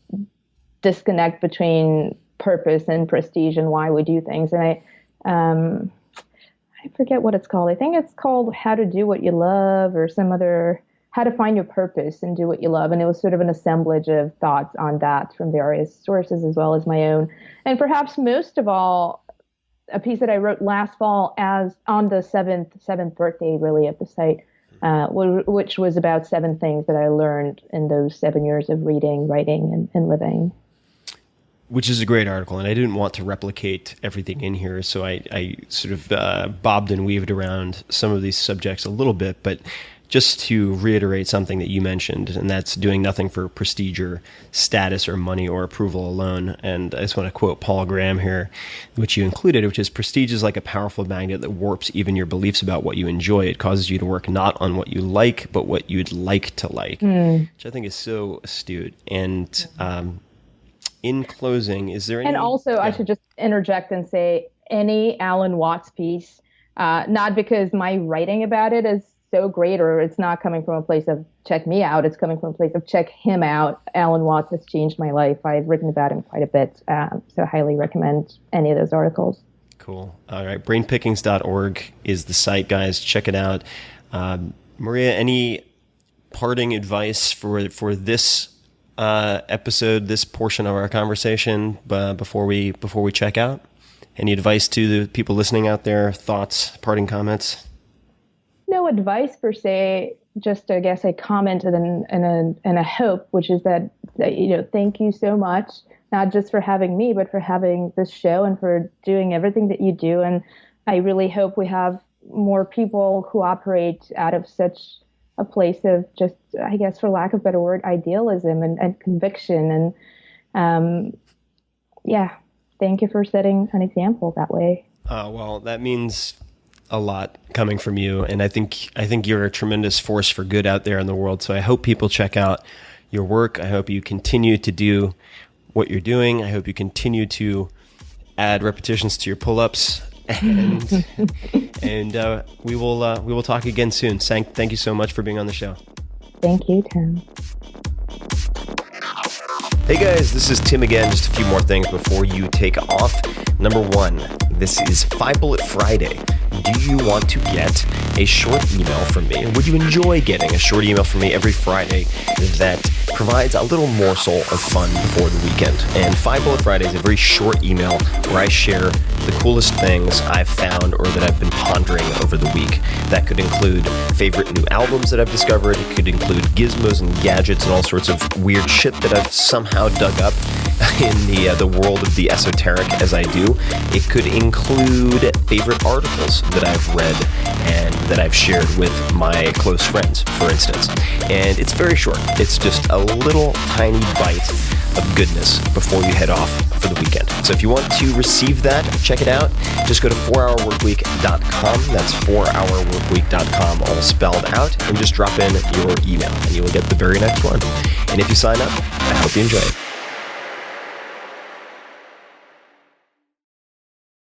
disconnect between purpose and prestige and why we do things. And I forget what it's called. I think it's called How to Do What You Love, or some other, How to Find Your Purpose and Do What You Love. And it was sort of an assemblage of thoughts on that from various sources, as well as my own. And perhaps most of all, a piece that I wrote last fall as on the seventh birthday, really, of the site, which was about 7 things that I learned in those 7 years of reading, writing, and living. Which is a great article, and I didn't want to replicate everything in here, so I sort of bobbed and weaved around some of these subjects a little bit, but just to reiterate something that you mentioned, and that's doing nothing for prestige or status or money or approval alone. And I just want to quote Paul Graham here, which you included, which is, prestige is like a powerful magnet that warps even your beliefs about what you enjoy. It causes you to work not on what you like, but what you'd like to like, which I think is so astute. And in closing, is there any... And also, I should just interject and say, any Alan Watts piece, not because my writing about it is so great, or it's not coming from a place of check me out, it's coming from a place of check him out. Alan Watts has changed my life. I've written about him quite a bit, so I highly recommend any of those articles. Cool. All right, brainpickings.org is the site, guys. Check it out. Maria, any parting advice for this episode, this portion of our conversation, before we check out? Any advice to the people listening out there? Thoughts, parting comments? No advice per se, just I guess a comment and a hope, which is that thank you so much, not just for having me, but for having this show and for doing everything that you do. And I really hope we have more people who operate out of such a place of just, I guess, for lack of a better word, idealism and conviction. And thank you for setting an example that way. Well, that means a lot coming from you, and I think you're a tremendous force for good out there in the world. So I hope people check out your work. I hope you continue to do what you're doing. I hope you continue to add repetitions to your pull-ups, and we will talk again soon. Thank you so much for being on the show. Thank you, Tim. Hey guys, this is Tim again. Just a few more things before you take off. Number 1, this is 5 Bullet Friday. do you want to get a short email from me? Would you enjoy getting a short email from me every Friday that provides a little morsel of fun before the weekend? And 5 Bullet Friday is a very short email where I share the coolest things I've found or that I've been pondering over the week. That could include favorite new albums that I've discovered. It could include gizmos and gadgets and all sorts of weird shit that I've somehow dug up in the world of the esoteric as I do. It could include favorite articles that I've read and that I've shared with my close friends, for instance. And it's very short. It's just a little tiny bite of goodness before you head off for the weekend. So if you want to receive that, check it out. Just go to 4hourworkweek.com. That's 4hourworkweek.com, all spelled out, and just drop in your email, and you will get the very next one. And if you sign up, I hope you enjoy it.